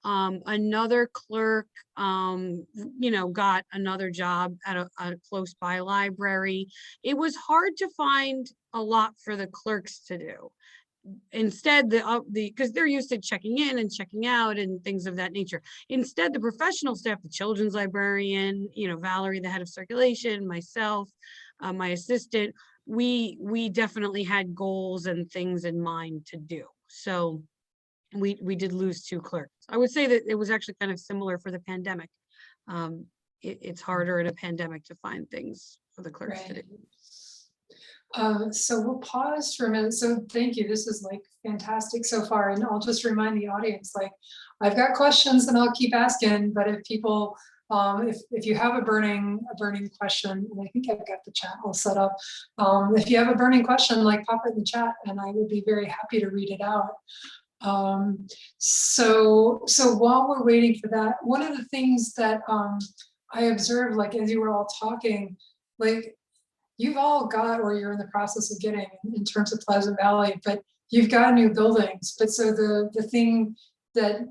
Another clerk, got another job at a close by library. It was hard to find a lot for the clerks to do. Instead, because they're used to checking in and checking out and things of that nature. Instead, the professional staff, the children's librarian, Valerie, the head of circulation, myself, my assistant, we definitely had goals and things in mind to do. So we did lose 2 clerks. I would say that it was actually kind of similar for the pandemic. It's harder in a pandemic to find things for the clerks to do. So we'll pause for a minute. So thank you. This is like fantastic so far. And I'll just remind the audience, like, I've got questions and I'll keep asking, but if people, if you have a burning question, and I think I've got the chat all set up. If you have a burning question, like, pop it in the chat and I would be very happy to read it out. So while we're waiting for that, one of the things that I observed, like, as you were all talking, like, you've all got, or you're in the process of getting, in terms of Pleasant Valley, but you've got new buildings. But so the thing that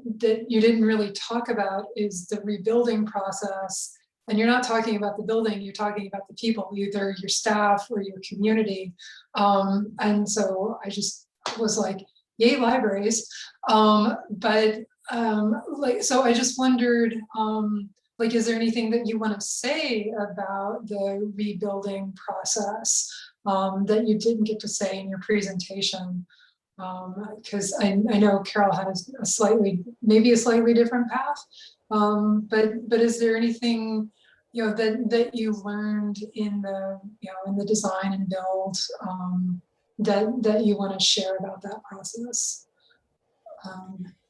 you didn't really talk about is the rebuilding process. And you're not talking about the building, you're talking about the people, either your staff or your community. And so I just was like, yay, libraries. So I just wondered, like, is there anything that you want to say about the rebuilding process that you didn't get to say in your presentation? Because I know Carol had maybe a slightly different path, but is there anything that you learned in the design and build that you want to share about that process?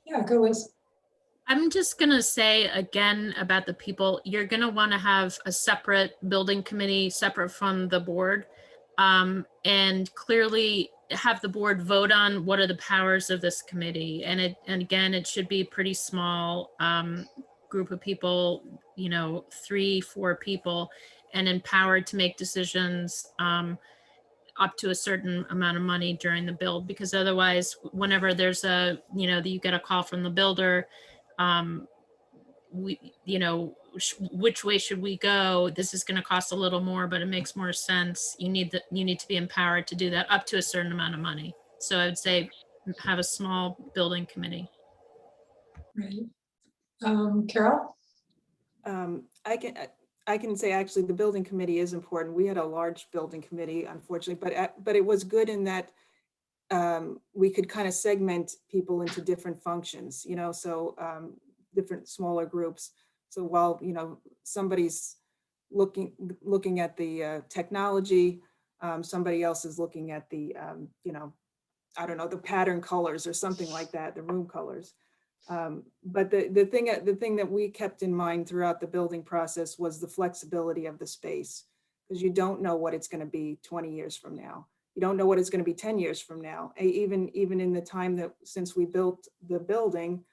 Yeah, go Liz. I'm just going to say again about the people, you're going to want to have a separate building committee, separate from the board, and clearly have the board vote on what are the powers of this committee. And again, it should be a pretty small group of people, 3-4 people, and empowered to make decisions up to a certain amount of money during the build, because otherwise, whenever there's you get a call from the builder, which way should we go? This is going to cost a little more, but it makes more sense. You need to be empowered to do that up to a certain amount of money. So I would say have a small building committee. Right. Carol? I can say actually the building committee is important. We had a large building committee, unfortunately, but it was good in that we could kind of segment people into different functions, so different smaller groups. So while, somebody's looking at the technology, somebody else is looking at the, I don't know, the pattern colors or something like that, the room colors. But the thing that we kept in mind throughout the building process was the flexibility of the space, because you don't know what it's going to be 20 years from now. You don't know what it's going to be 10 years from now. Even in the time that since we built the building,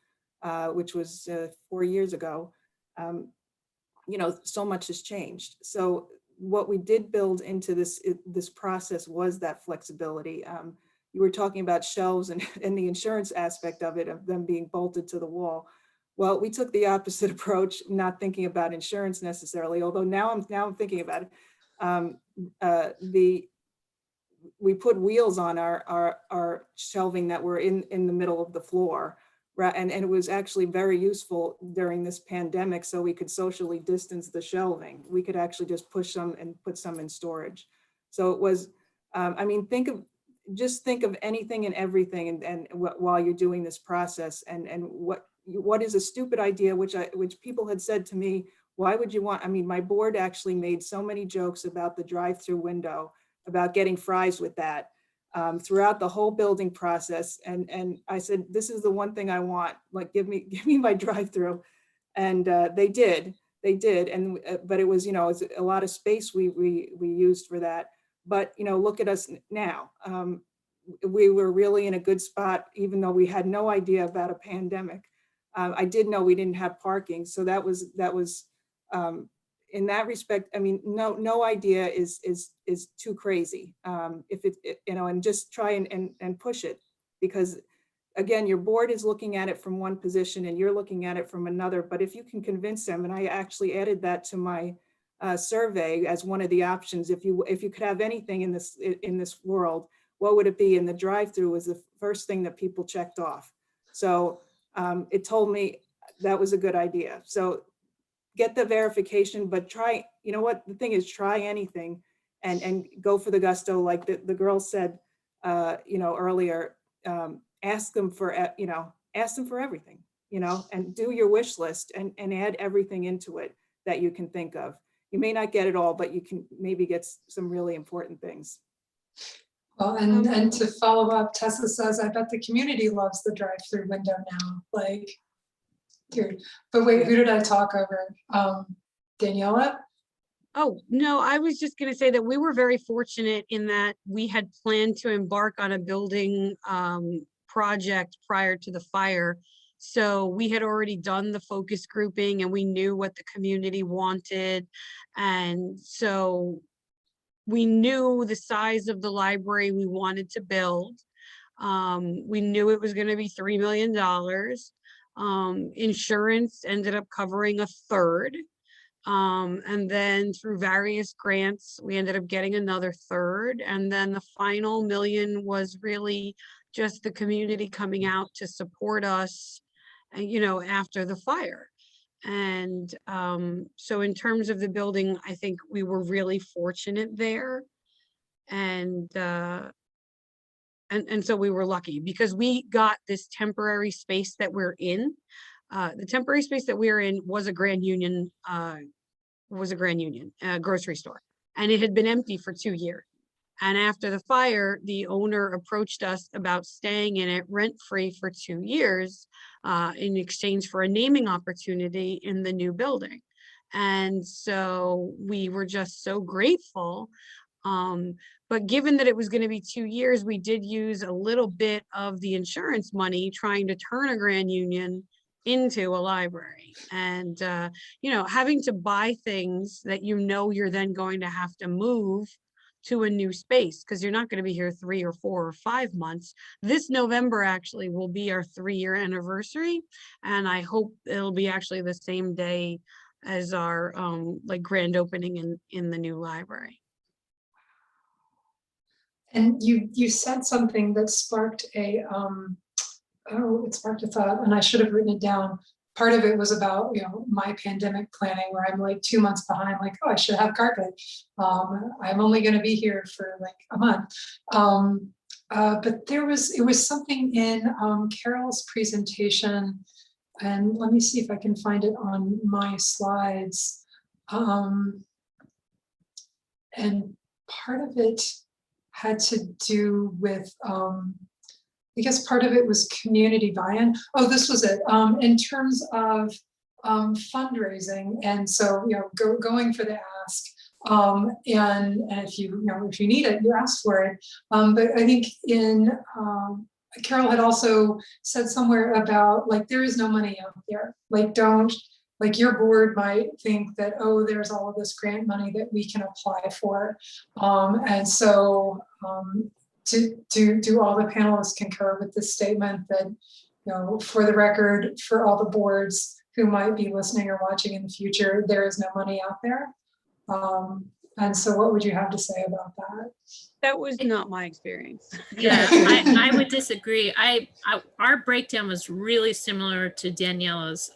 which was 4 years ago, so much has changed. So what we did build into this process was that flexibility. You were talking about shelves and the insurance aspect of it, of them being bolted to the wall. Well, we took the opposite approach, not thinking about insurance necessarily, although now I'm thinking about it. We put wheels on our shelving that were in the middle of the floor. And it was actually very useful during this pandemic, so we could socially distance the shelving. We could actually just push some and put some in storage. So it was, I mean, just think of anything and everything and while you're doing this process, and what is a stupid idea, which people had said to me, why would you want, I mean, my board actually made so many jokes about the drive-through window, about getting fries with that throughout the whole building process. And I said, this is the one thing I want, like, give me my drive-through. And they did. And, but it was, it's a lot of space we used for that. But, look at us now. We were really in a good spot, even though we had no idea about a pandemic. I did know we didn't have parking. So that was in that respect, I mean, no idea is too crazy. If it and just try and push it, because again, your board is looking at it from one position and you're looking at it from another. But if you can convince them, and I actually added that to my survey as one of the options, if you could have anything in this world, what would it be? And the drive-through was the first thing that people checked off. So it told me that was a good idea. So get the verification, but try, what the thing is, try anything and go for the gusto. Like the girl said, earlier, ask them for everything, and do your wish list and add everything into it that you can think of. You may not get it all, but you can maybe get some really important things. Well, and to follow up, Tessa says, I bet the community loves the drive-through window now. Like, here. But wait, who did I talk over? Daniela? Oh, no, I was just going to say that we were very fortunate in that we had planned to embark on a building project prior to the fire. So we had already done the focus grouping and we knew what the community wanted. And so we knew the size of the library we wanted to build. We knew it was going to be $3 million. Insurance ended up covering a third. And then through various grants, we ended up getting another third. And then the final $1 million was really just the community coming out to support us, after the fire. And so in terms of the building, I think we were really fortunate there. And so we were lucky because we got this temporary space that we're in. The temporary space that we're in was a Grand Union, grocery store, and it had been empty for 2 years. And after the fire, the owner approached us about staying in it rent-free for 2 years in exchange for a naming opportunity in the new building. And so we were just so grateful. But given that it was going to be 2 years, we did use a little bit of the insurance money trying to turn a Grand Union into a library. And, having to buy things that you're then going to have to move to a new space because you're not going to be here 3 or 4 or 5 months. This November actually will be our 3-year anniversary. And I hope it'll be actually the same day as our grand opening in the new library. And you said something that sparked it sparked a thought, and I should have written it down. Part of it was about, my pandemic planning where I'm like 2 months behind, like, oh, I should have carpet. I'm only going to be here for like a month. But it was something in Carol's presentation, and let me see if I can find it on my slides. And part of it had to do with, I guess part of it was community buy-in. Oh, this was it. In terms of fundraising, and so going for the ask, and if you need it, you ask for it. But I think Carol had also said somewhere about like there is no money out there. Like your board might think that, oh, there's all of this grant money that we can apply for, and so. Do all the panelists concur with this statement that for the record, for all the boards who might be listening or watching in the future, there is no money out there. And so what would you have to say about that? That was not my experience. Yeah, I would disagree. Our breakdown was really similar to Daniela's.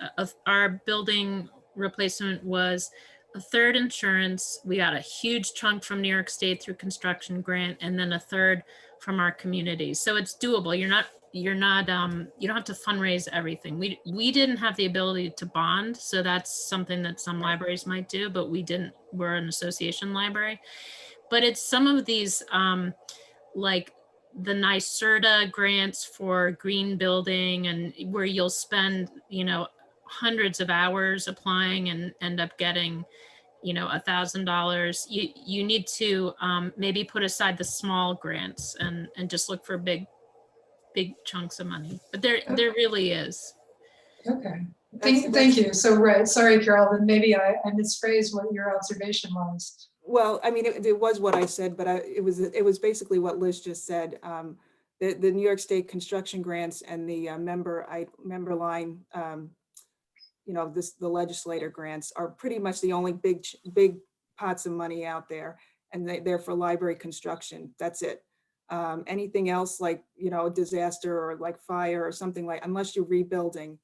Our building replacement was a third insurance. We got a huge chunk from New York State through construction grant, and then a third from our community. So it's doable. You don't have to fundraise everything. We didn't have the ability to bond, so that's something that some libraries might do, but we didn't. We're an association library. But it's some of these like the NYSERDA grants for green building, and where you'll spend, hundreds of hours applying and end up getting, $1,000. You need to maybe put aside the small grants and just look for big chunks of money. But there really is. Okay. Thank you. So, right. Sorry, Carol, but maybe I misphrased what your observation was. Well, I mean, it was what I said, but it was basically what Liz just said. The New York State construction grants and the member line, the legislator grants are pretty much the only big pots of money out there, and they're for library construction. That's it. Anything else like, disaster or like fire or something like, unless you're rebuilding,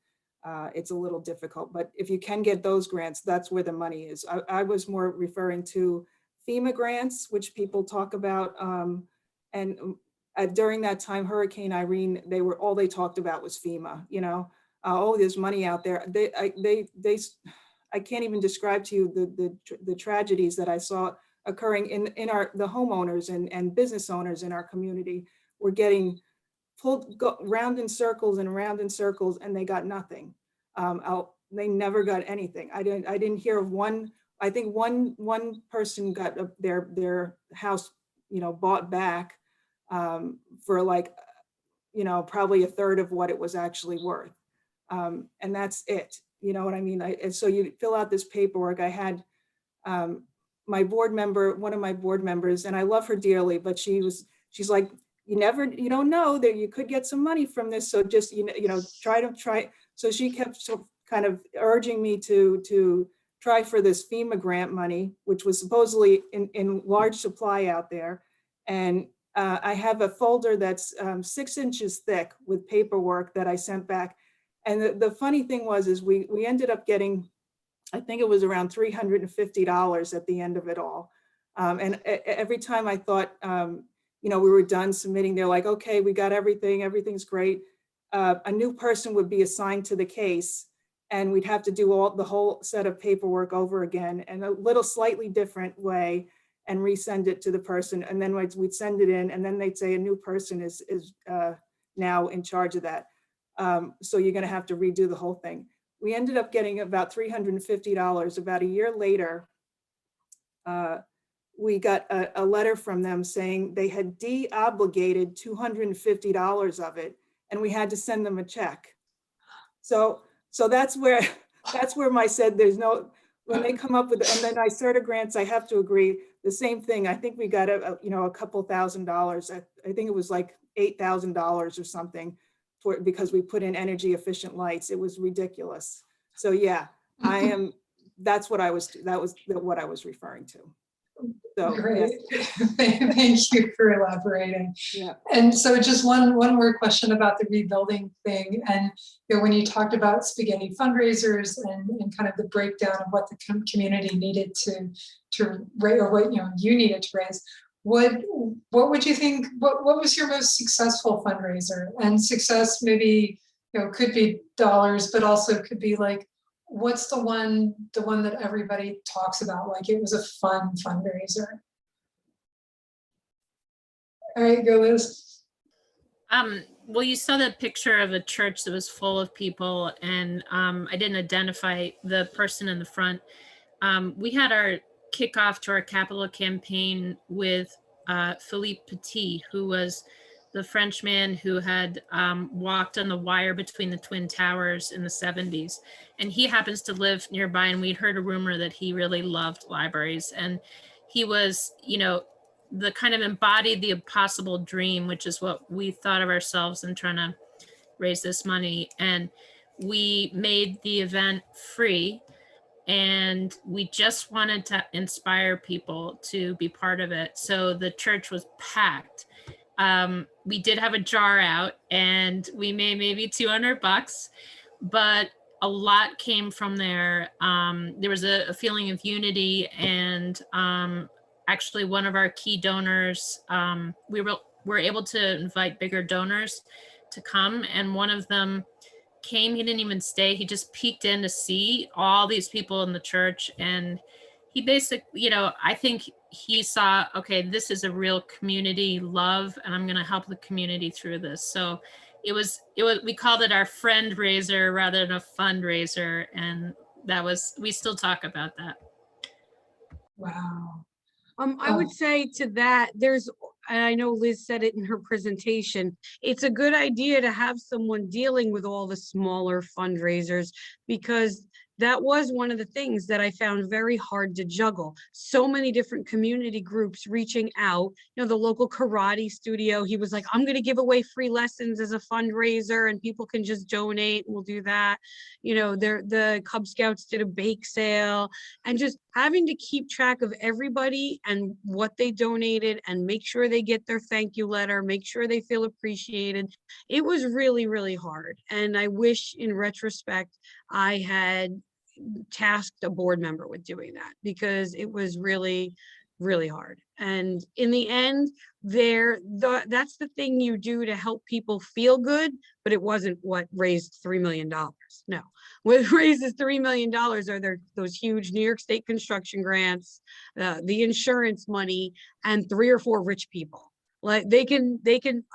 it's a little difficult. But if you can get those grants, that's where the money is. I was more referring to FEMA grants, which people talk about. And during that time, Hurricane Irene, all they talked about was FEMA, oh, there's money out there. I can't even describe to you the tragedies that I saw occurring in the homeowners and business owners in our community were getting pulled round in circles and around in circles, and they got nothing. They never got anything. I didn't hear of one. I think one person got their house, bought back for like, probably a third of what it was actually worth. And that's it. You know what I mean? And so you fill out this paperwork. I had my board member, one of my board members, and I love her dearly, but she's like, you don't know that you could get some money from this. So just, try. So she kept kind of urging me to try for this FEMA grant money, which was supposedly in large supply out there. And I have a folder that's 6 inches thick with paperwork that I sent back. And the funny thing is we ended up getting, I think it was around $350 at the end of it all. And every time I thought, we were done submitting, they're like, okay, we got everything's great. A new person would be assigned to the case, and we'd have to do the whole set of paperwork over again in a little slightly different way and resend it to the person. And then we'd send it in, and then they'd say a new person is now in charge of that. So you're gonna have to redo the whole thing. We ended up getting about $350. About a year later, we got a letter from them saying they had de-obligated $250 of it, and we had to send them a check. So that's where I said there's no, when they come up with, and then NYSERDA grants, I have to agree, the same thing. I think we got a couple $1,000s. I think it was like $8,000 or something because we put in energy efficient lights. It was ridiculous. So yeah, that's what that was what I was referring to. So, great. Yes. Thank you for elaborating. Yeah. And so just one more question about the rebuilding thing. And when you talked about spaghetti fundraisers and kind of the breakdown of what the community needed to raise, or what you needed to raise, what would you think? What was your most successful fundraiser? And success maybe could be dollars, but also could be like, what's the one that everybody talks about, like it was a fun fundraiser? All right, go Liz. Well, you saw the picture of a church that was full of people, and I didn't identify the person in the front. We had our kickoff to our capital campaign with Philippe Petit, who was the Frenchman who had walked on the wire between the Twin Towers in the 70s. And he happens to live nearby, and we'd heard a rumor that he really loved libraries. And he was, the kind of embodied the impossible dream, which is what we thought of ourselves in trying to, raise this money. And we made the event free, and we just wanted to inspire people to be part of it. So the church was packed. We did have a jar out, and we made maybe $200, but a lot came from there. There was a feeling of unity, and actually one of our key donors, we were able to invite bigger donors to come, and one of them came. He didn't even stay. He just peeked in to see all these people in the church, and he basically, I think he saw, okay, this is a real community love, and I'm going to help the community through this. So it was, we called it our friend raiser rather than a fundraiser. And we still talk about that. Wow. I would say to that, and I know Liz said it in her presentation, it's a good idea to have someone dealing with all the smaller fundraisers, because that was one of the things that I found very hard to juggle. So many different community groups reaching out, the local karate studio, he was like, I'm going to give away free lessons as a fundraiser and people can just donate. We'll do that. The Cub Scouts did a bake sale, and just having to keep track of everybody and what they donated and make sure they get their thank you letter, make sure they feel appreciated. It was really, really hard. And I wish in retrospect, I had tasked a board member with doing that, because it was really, really hard. And in the end, that's the thing you do to help people feel good, but it wasn't what raised $3 million. No, what raises $3 million are those huge New York State construction grants, the insurance money, and 3 or 4 rich people. Like they can,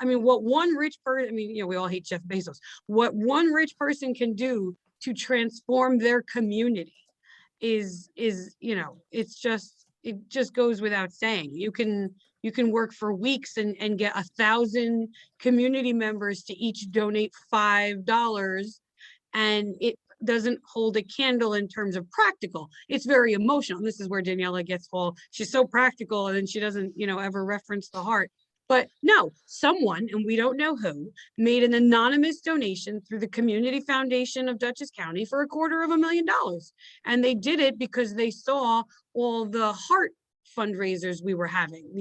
I mean, what one rich person, we all hate Jeff Bezos, what one rich person can do to transform their community is it just goes without saying. You can work for weeks and get 1,000 community members to each donate $5, and it doesn't hold a candle in terms of practical. It's very emotional. And this is where Daniela gets she's so practical, and then she doesn't ever reference the heart. But no, someone, and we don't know who, made an anonymous donation through the Community Foundation of Dutchess County for $250,000. And they did it because they saw all the heart fundraisers we were having,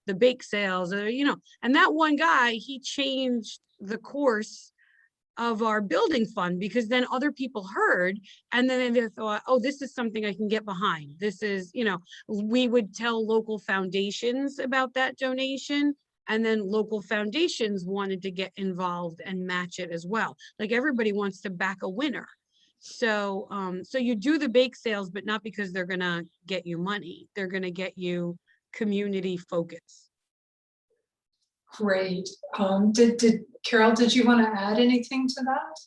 the bake sales, and that one guy, he changed the course of our building fund, because then other people heard, and then they thought, oh, this is something I can get behind. This is, we would tell local foundations about that donation, and then local foundations wanted to get involved and match it as well. Like everybody wants to back a winner. So, so you do the bake sales, but not because they're gonna get you money. They're gonna get you community focus. Great. Carol, did you want to add anything to that?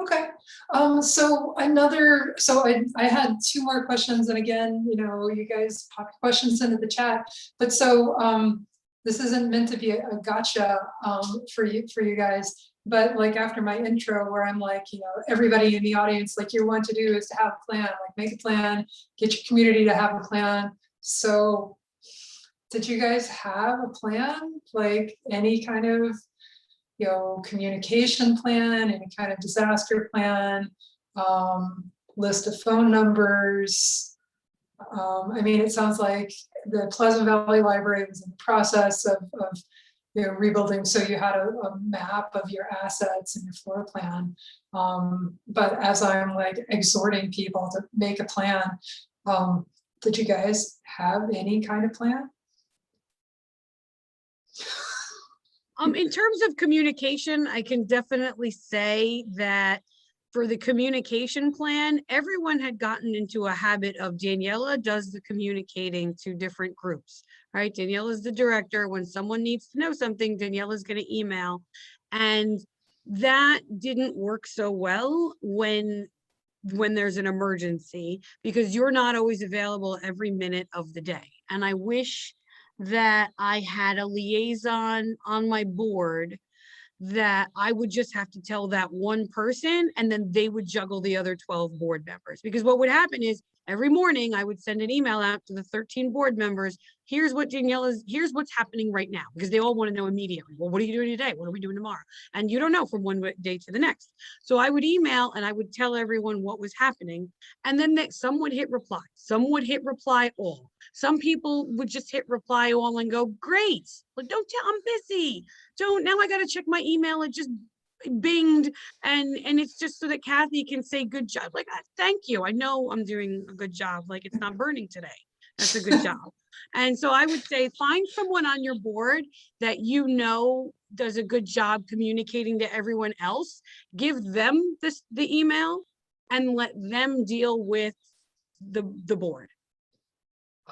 Okay. I had 2 more questions, and again, you guys pop questions into the chat. But this isn't meant to be a gotcha for you guys. But like after my intro, where I'm like, everybody in the audience, like you want to do is to have a plan, like make a plan, get your community to have a plan. So did you guys have a plan, like any kind of, communication plan, any kind of disaster plan, list of phone numbers? It sounds like the Pleasant Valley Library was in the process of rebuilding, so you had a map of your assets and your floor plan. But as I'm like exhorting people to make a plan, did you guys have any kind of plan? In terms of communication, I can definitely say that for the communication plan, everyone had gotten into a habit of Daniela does the communicating to different groups, right? Daniela is the director. When someone needs to know something, Daniela is going to email. And that didn't work so well when there's an emergency, because you're not always available every minute of the day. And I wish that I had a liaison on my board that I would just have to tell that one person, and then they would juggle the other 12 board members. Because what would happen is every morning I would send an email out to the 13 board members. Here's what's happening right now, because they all want to know immediately. Well, what are you doing today? What are we doing tomorrow? And you don't know from one day to the next. So I would email and I would tell everyone what was happening. And then some would hit reply, some would hit reply all. Some people would just hit reply all and go, great. Like, don't tell, I'm busy. Now I got to check my email. It just binged. And it's just so that Kathy can say good job. Like, thank you. I know I'm doing a good job. Like, it's not burning today. That's a good job. And so I would say, find someone on your board that you know does a good job communicating to everyone else. Give them the email and let them deal with the board.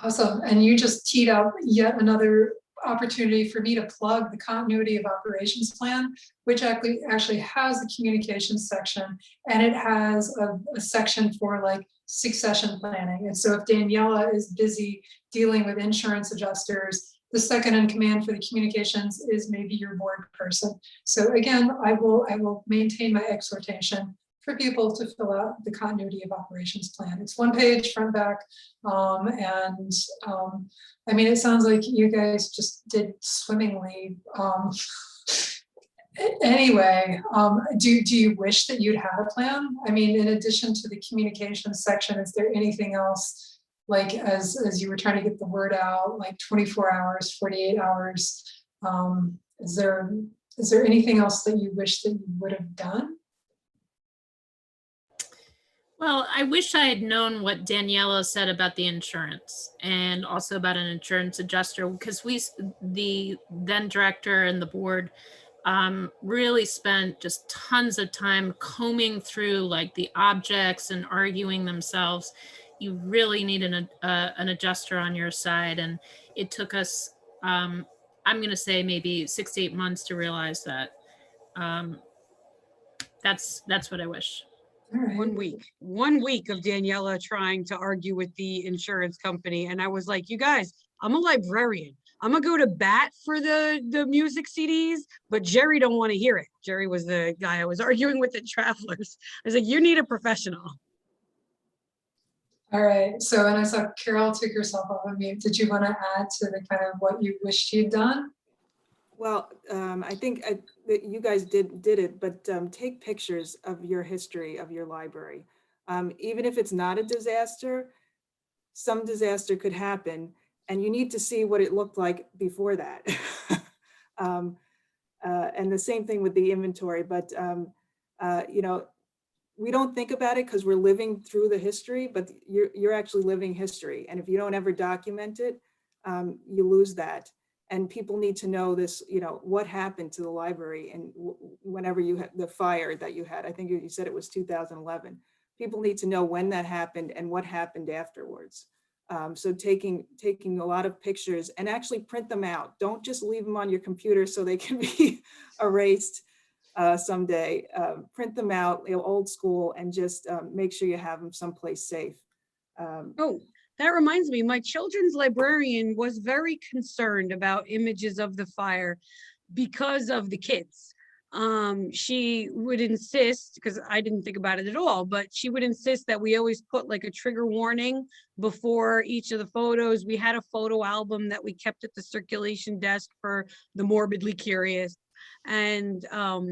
Awesome. And you just teed up yet another opportunity for me to plug the continuity of operations plan, which actually has the communications section, and it has a section for like succession planning. And so if Daniela is busy dealing with insurance adjusters, the second in command for the communications is maybe your board person. So again, I will maintain my exhortation for people to fill out the continuity of operations plan. It's one page, front, back, I mean, it sounds like you guys just did swimmingly. Anyway, do you wish that you'd had a plan? I mean, in addition to the communications section, is there anything else, like as you were trying to get the word out, like 24 hours, 48 hours? Is there anything else that you wish that you would have done? Well, I wish I had known what Daniela said about the insurance and also about an insurance adjuster, because the then director and the board really spent just tons of time combing through like the objects and arguing themselves. You really need an adjuster on your side. And it took us, I'm going to say maybe 6 to 8 months to realize that. That's what I wish. Right. 1 week of Daniela trying to argue with the insurance company. And I was like, you guys, I'm a librarian. I'm gonna go to bat for the music CDs, but Jerry don't want to hear it. Jerry was the guy I was arguing with at Travelers. I was like, you need a professional. All right. So, and I saw Carol took herself off of mute. Did you want to add to the kind of what you wished you'd done? Well, I think that you guys did it, but take pictures of your history of your library. Even if it's not a disaster, some disaster could happen, and you need to see what it looked like before that. And the same thing with the inventory, but you know, we don't think about it because we're living through the history, but you're actually living history. And if you don't ever document it, you lose that. And people need to know this, you know, what happened to the library and whenever you had the fire that you had. I think you said it was 2011. People need to know when that happened and what happened afterwards. So taking a lot of pictures and actually print them out. Don't just leave them on your computer so they can be erased someday. Print them out, you know, old school, and just make sure you have them someplace safe. Oh, that reminds me, my children's librarian was very concerned about images of the fire because of the kids. She would insist, because I didn't think about it at all, but she would insist that we always put like a trigger warning before each of the photos. We had a photo album that we kept at the circulation desk for the morbidly curious. And,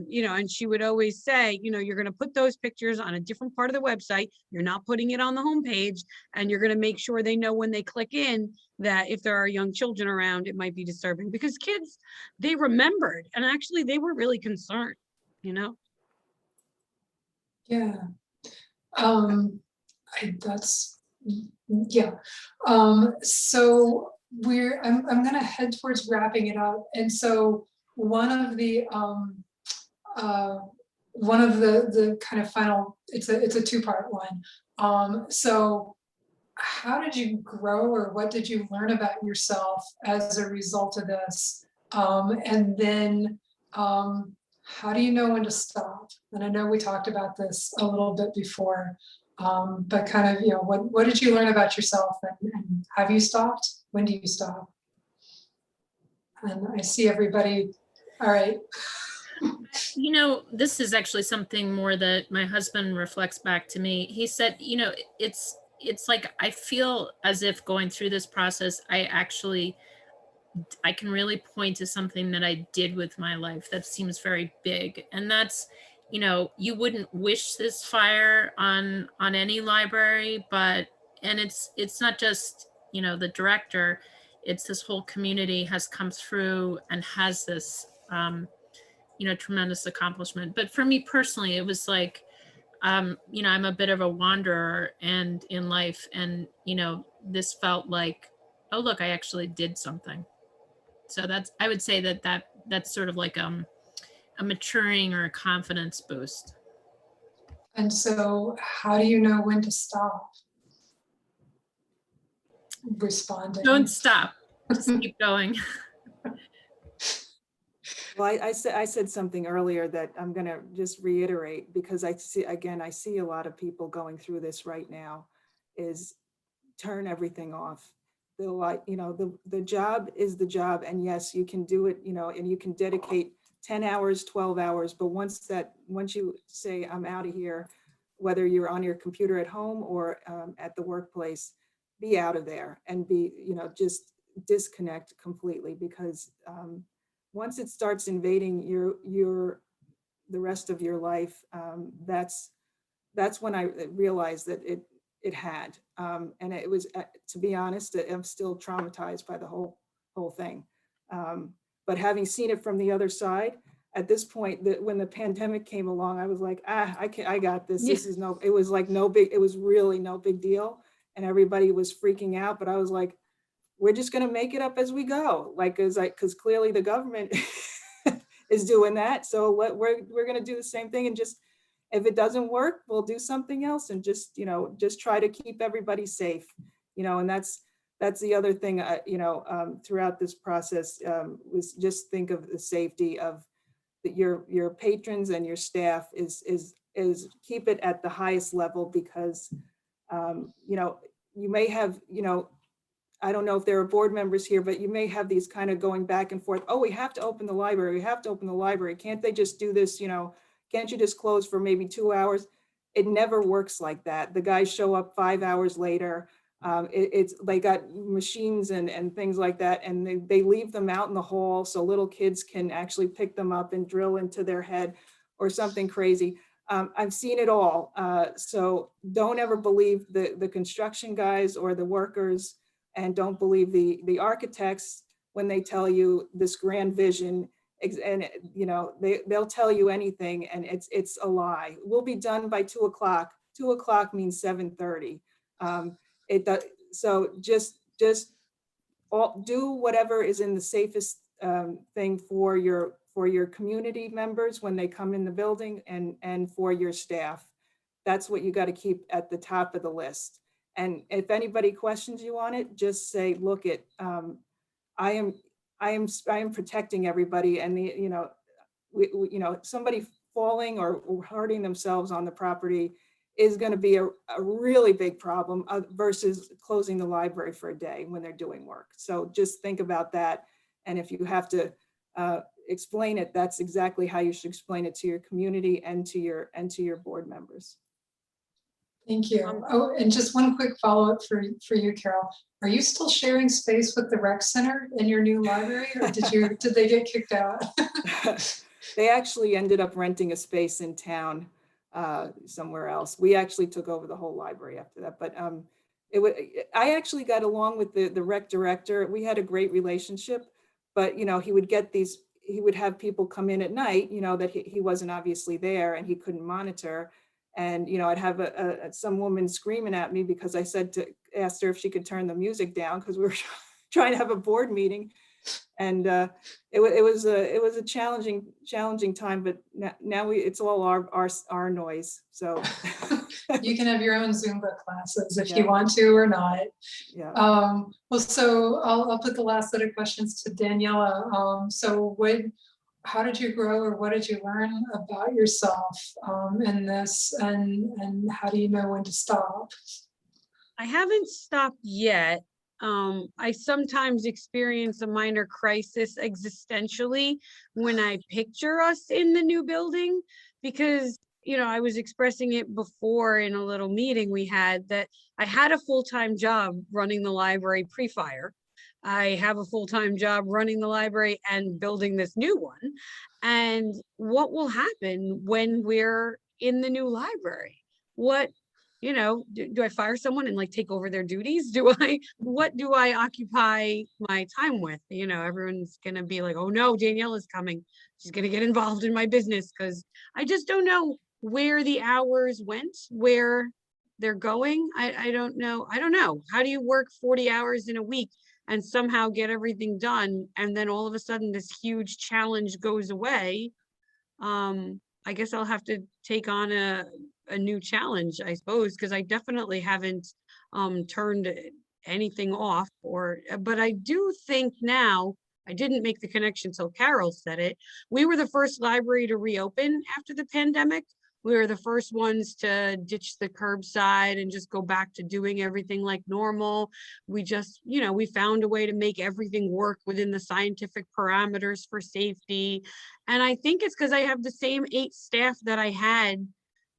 you know, and she would always say, you know, you're going to put those pictures on a different part of the website. You're not putting it on the homepage, and you're going to make sure they know when they click in that if there are young children around, it might be disturbing, because kids, they remembered, and actually they were really concerned, you know? Yeah. Yeah. So I'm going to head towards wrapping it up. And so one of the kind of final, it's a two-part one. So how did you grow, or what did you learn about yourself as a result of this? And then how do you know when to stop? And I know we talked about this a little bit before, but kind of, you know, what did you learn about yourself, and have you stopped? When do you stop? And I see everybody. All right. You know, this is actually something more that my husband reflects back to me. He said, you know, it's like, I feel as if going through this process, I can really point to something that I did with my life that seems very big. And that's, you wouldn't wish this fire on any library, but, and it's not just, the director, it's this whole community has come through and has this, tremendous accomplishment. But for me personally, it was like, I'm a bit of a wanderer and in life, and, this felt like, oh, look, I actually did something. So I would say that's sort of like a maturing or a confidence boost. And so how do you know when to stop responding? Don't stop, just keep going. Well, I said something earlier that I'm going to just reiterate, because I see a lot of people going through this right now, is turn everything off. The job is the job, and yes, you can do it, and you can dedicate 10 hours, 12 hours, but once you say, I'm out of here, whether you're on your computer at home or at the workplace, be out of there and just disconnect completely, because once it starts invading the rest of your life, that's when I realized that it had, and it was, to be honest, I'm still traumatized by the whole thing. But having seen it from the other side, at this point, when the pandemic came along, I was like, I got this. Yeah. It was like it was really no big deal, and everybody was freaking out. But I was like, we're just going to make it up as we go, because clearly the government is doing that. So we're going to do the same thing, and just, if it doesn't work, we'll do something else, and just try to keep everybody safe, and that's the other thing, throughout this process, was just think of the safety of your patrons and your staff, is keep it at the highest level, because, you may have, I don't know if there are board members here, but you may have these kind of going back and forth. Oh, we have to open the library. We have to open the library. Can't they just do this? Can't you just close for maybe 2 hours? It never works like that. The guys show up 5 hours later. They got machines and things like that, and they leave them out in the hall so little kids can actually pick them up and drill into their head or something crazy. I've seen it all. So don't ever believe the construction guys or the workers, and don't believe the architects when they tell you this grand vision, and they'll tell you anything, and it's a lie. We'll be done by 2 o'clock. 2 o'clock means 7:30. It does. So just do whatever is in the safest thing for your community members when they come in the building, and for your staff. That's what you got to keep at the top of the list. And if anybody questions you on it, just say, look, I am protecting everybody, and somebody falling or hurting themselves on the property is going to be a really big problem versus closing the library for a day when they're doing work. So just think about that. And if you have to explain it, that's exactly how you should explain it to your community and to your board members. Thank you. Oh, and just one quick follow-up for you, Carol. Are you still sharing space with the rec center in your new library, or did they get kicked out? They actually ended up renting a space in town somewhere else. We actually took over the whole library after that. But I actually got along with the rec director. We had a great relationship, but he would have people come in at night, that he wasn't obviously there and he couldn't monitor. And, I'd have some woman screaming at me because I asked her if she could turn the music down because we were trying to have a board meeting. And it was a challenging time, but now it's all our noise. So you can have your own Zumba classes if you want to or not. Yeah. Well, so I'll put the last set of questions to Daniela. So how did you grow, or what did you learn about yourself in this, and how do you know when to stop? I haven't stopped yet. I sometimes experience a minor crisis existentially when I picture us in the new building, because I was expressing it before in a little meeting we had, that I had a full-time job running the library pre-fire. I have a full-time job running the library and building this new one. And what will happen when we're in the new library? What, do I fire someone and like take over their duties? What do I occupy my time with? Everyone's going to be like, oh no, Daniela's coming. She's going to get involved in my business, because I just don't know where the hours went, where they're going. I don't know. I don't know. How do you work 40 hours in a week and somehow get everything done? And then all of a sudden this huge challenge goes away. I guess I'll have to take on a new challenge, I suppose, because I definitely haven't turned anything off, but I do think now, I didn't make the connection till Carol said it. We were the first library to reopen after the pandemic. We were the first ones to ditch the curbside and just go back to doing everything like normal. We just, we found a way to make everything work within the scientific parameters for safety. And I think it's because I have the same 8 staff that I had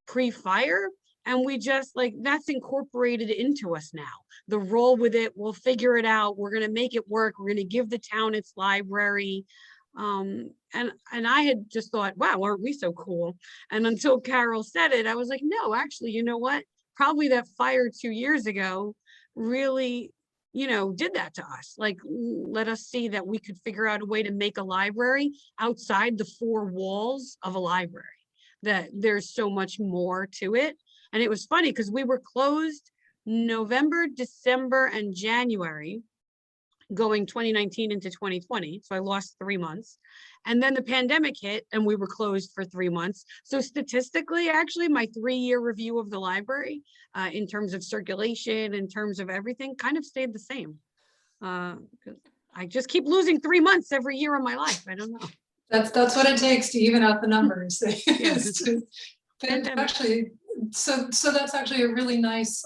pre-fire. And we just that's incorporated into us now. The roll with it, we'll figure it out. We're going to make it work. We're going to give the town its library. And I had just thought, wow, aren't we so cool? And until Carol said it, I was like, no, actually, you know what? Probably that fire 2 years ago really, did that to us. Let us see that we could figure out a way to make a library outside the 4 walls of a library, that there's so much more to it. And it was funny because we were closed November, December, and January, going 2019 into 2020. So I lost 3 months. And then the pandemic hit and we were closed for 3 months. So statistically, actually, my 3-year review of the library in terms of circulation, in terms of everything, kind of stayed the same. I just keep losing 3 months every year of my life. I don't know. That's what it takes to even out the numbers. Yeah. Actually, so that's actually a really nice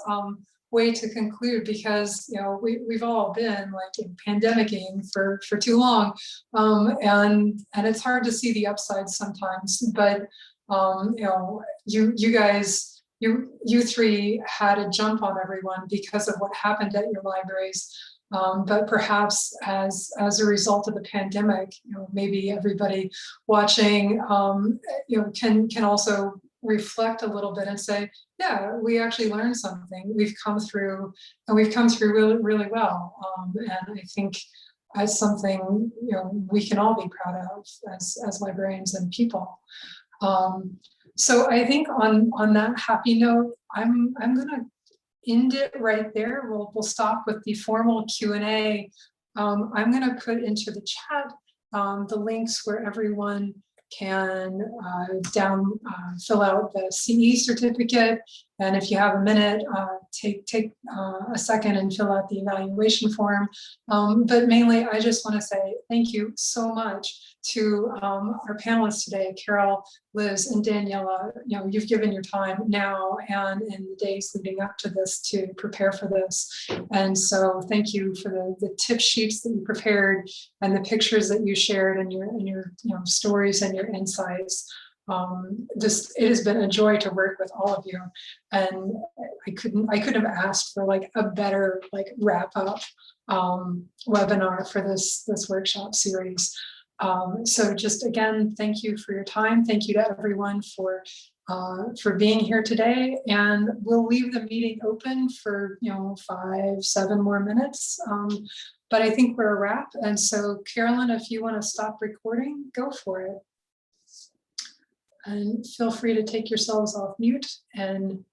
way to conclude, because we've all been in pandemicking for too long, and it's hard to see the upside sometimes. But you guys, you 3 had a jump on everyone because of what happened at your libraries. But perhaps as a result of the pandemic, maybe everybody watching, can also reflect a little bit and say, yeah, we actually learned something. We've come through really, really well. And I think as something, we can all be proud of as librarians and people. So I think on that happy note, I'm gonna end it right there. We'll stop with the formal Q&A. I'm going to put into the chat the links where everyone can fill out the CE certificate. And if you have a minute, take a second and fill out the evaluation form. But mainly, I just want to say thank you so much to our panelists today, Carol, Liz, and Daniela. You've given your time now and in the days leading up to this to prepare for this. And so thank you for the tip sheets that you prepared and the pictures that you shared and your stories and your insights. It has been a joy to work with all of you, and I couldn't have asked for a better wrap up webinar for this workshop series. So just again, thank you for your time. Thank you to everyone for being here today, and we'll leave the meeting open for 5-7 more minutes. But I think we're a wrap, and so Carolyn, if you want to stop recording, go for it. And feel free to take yourselves off mute and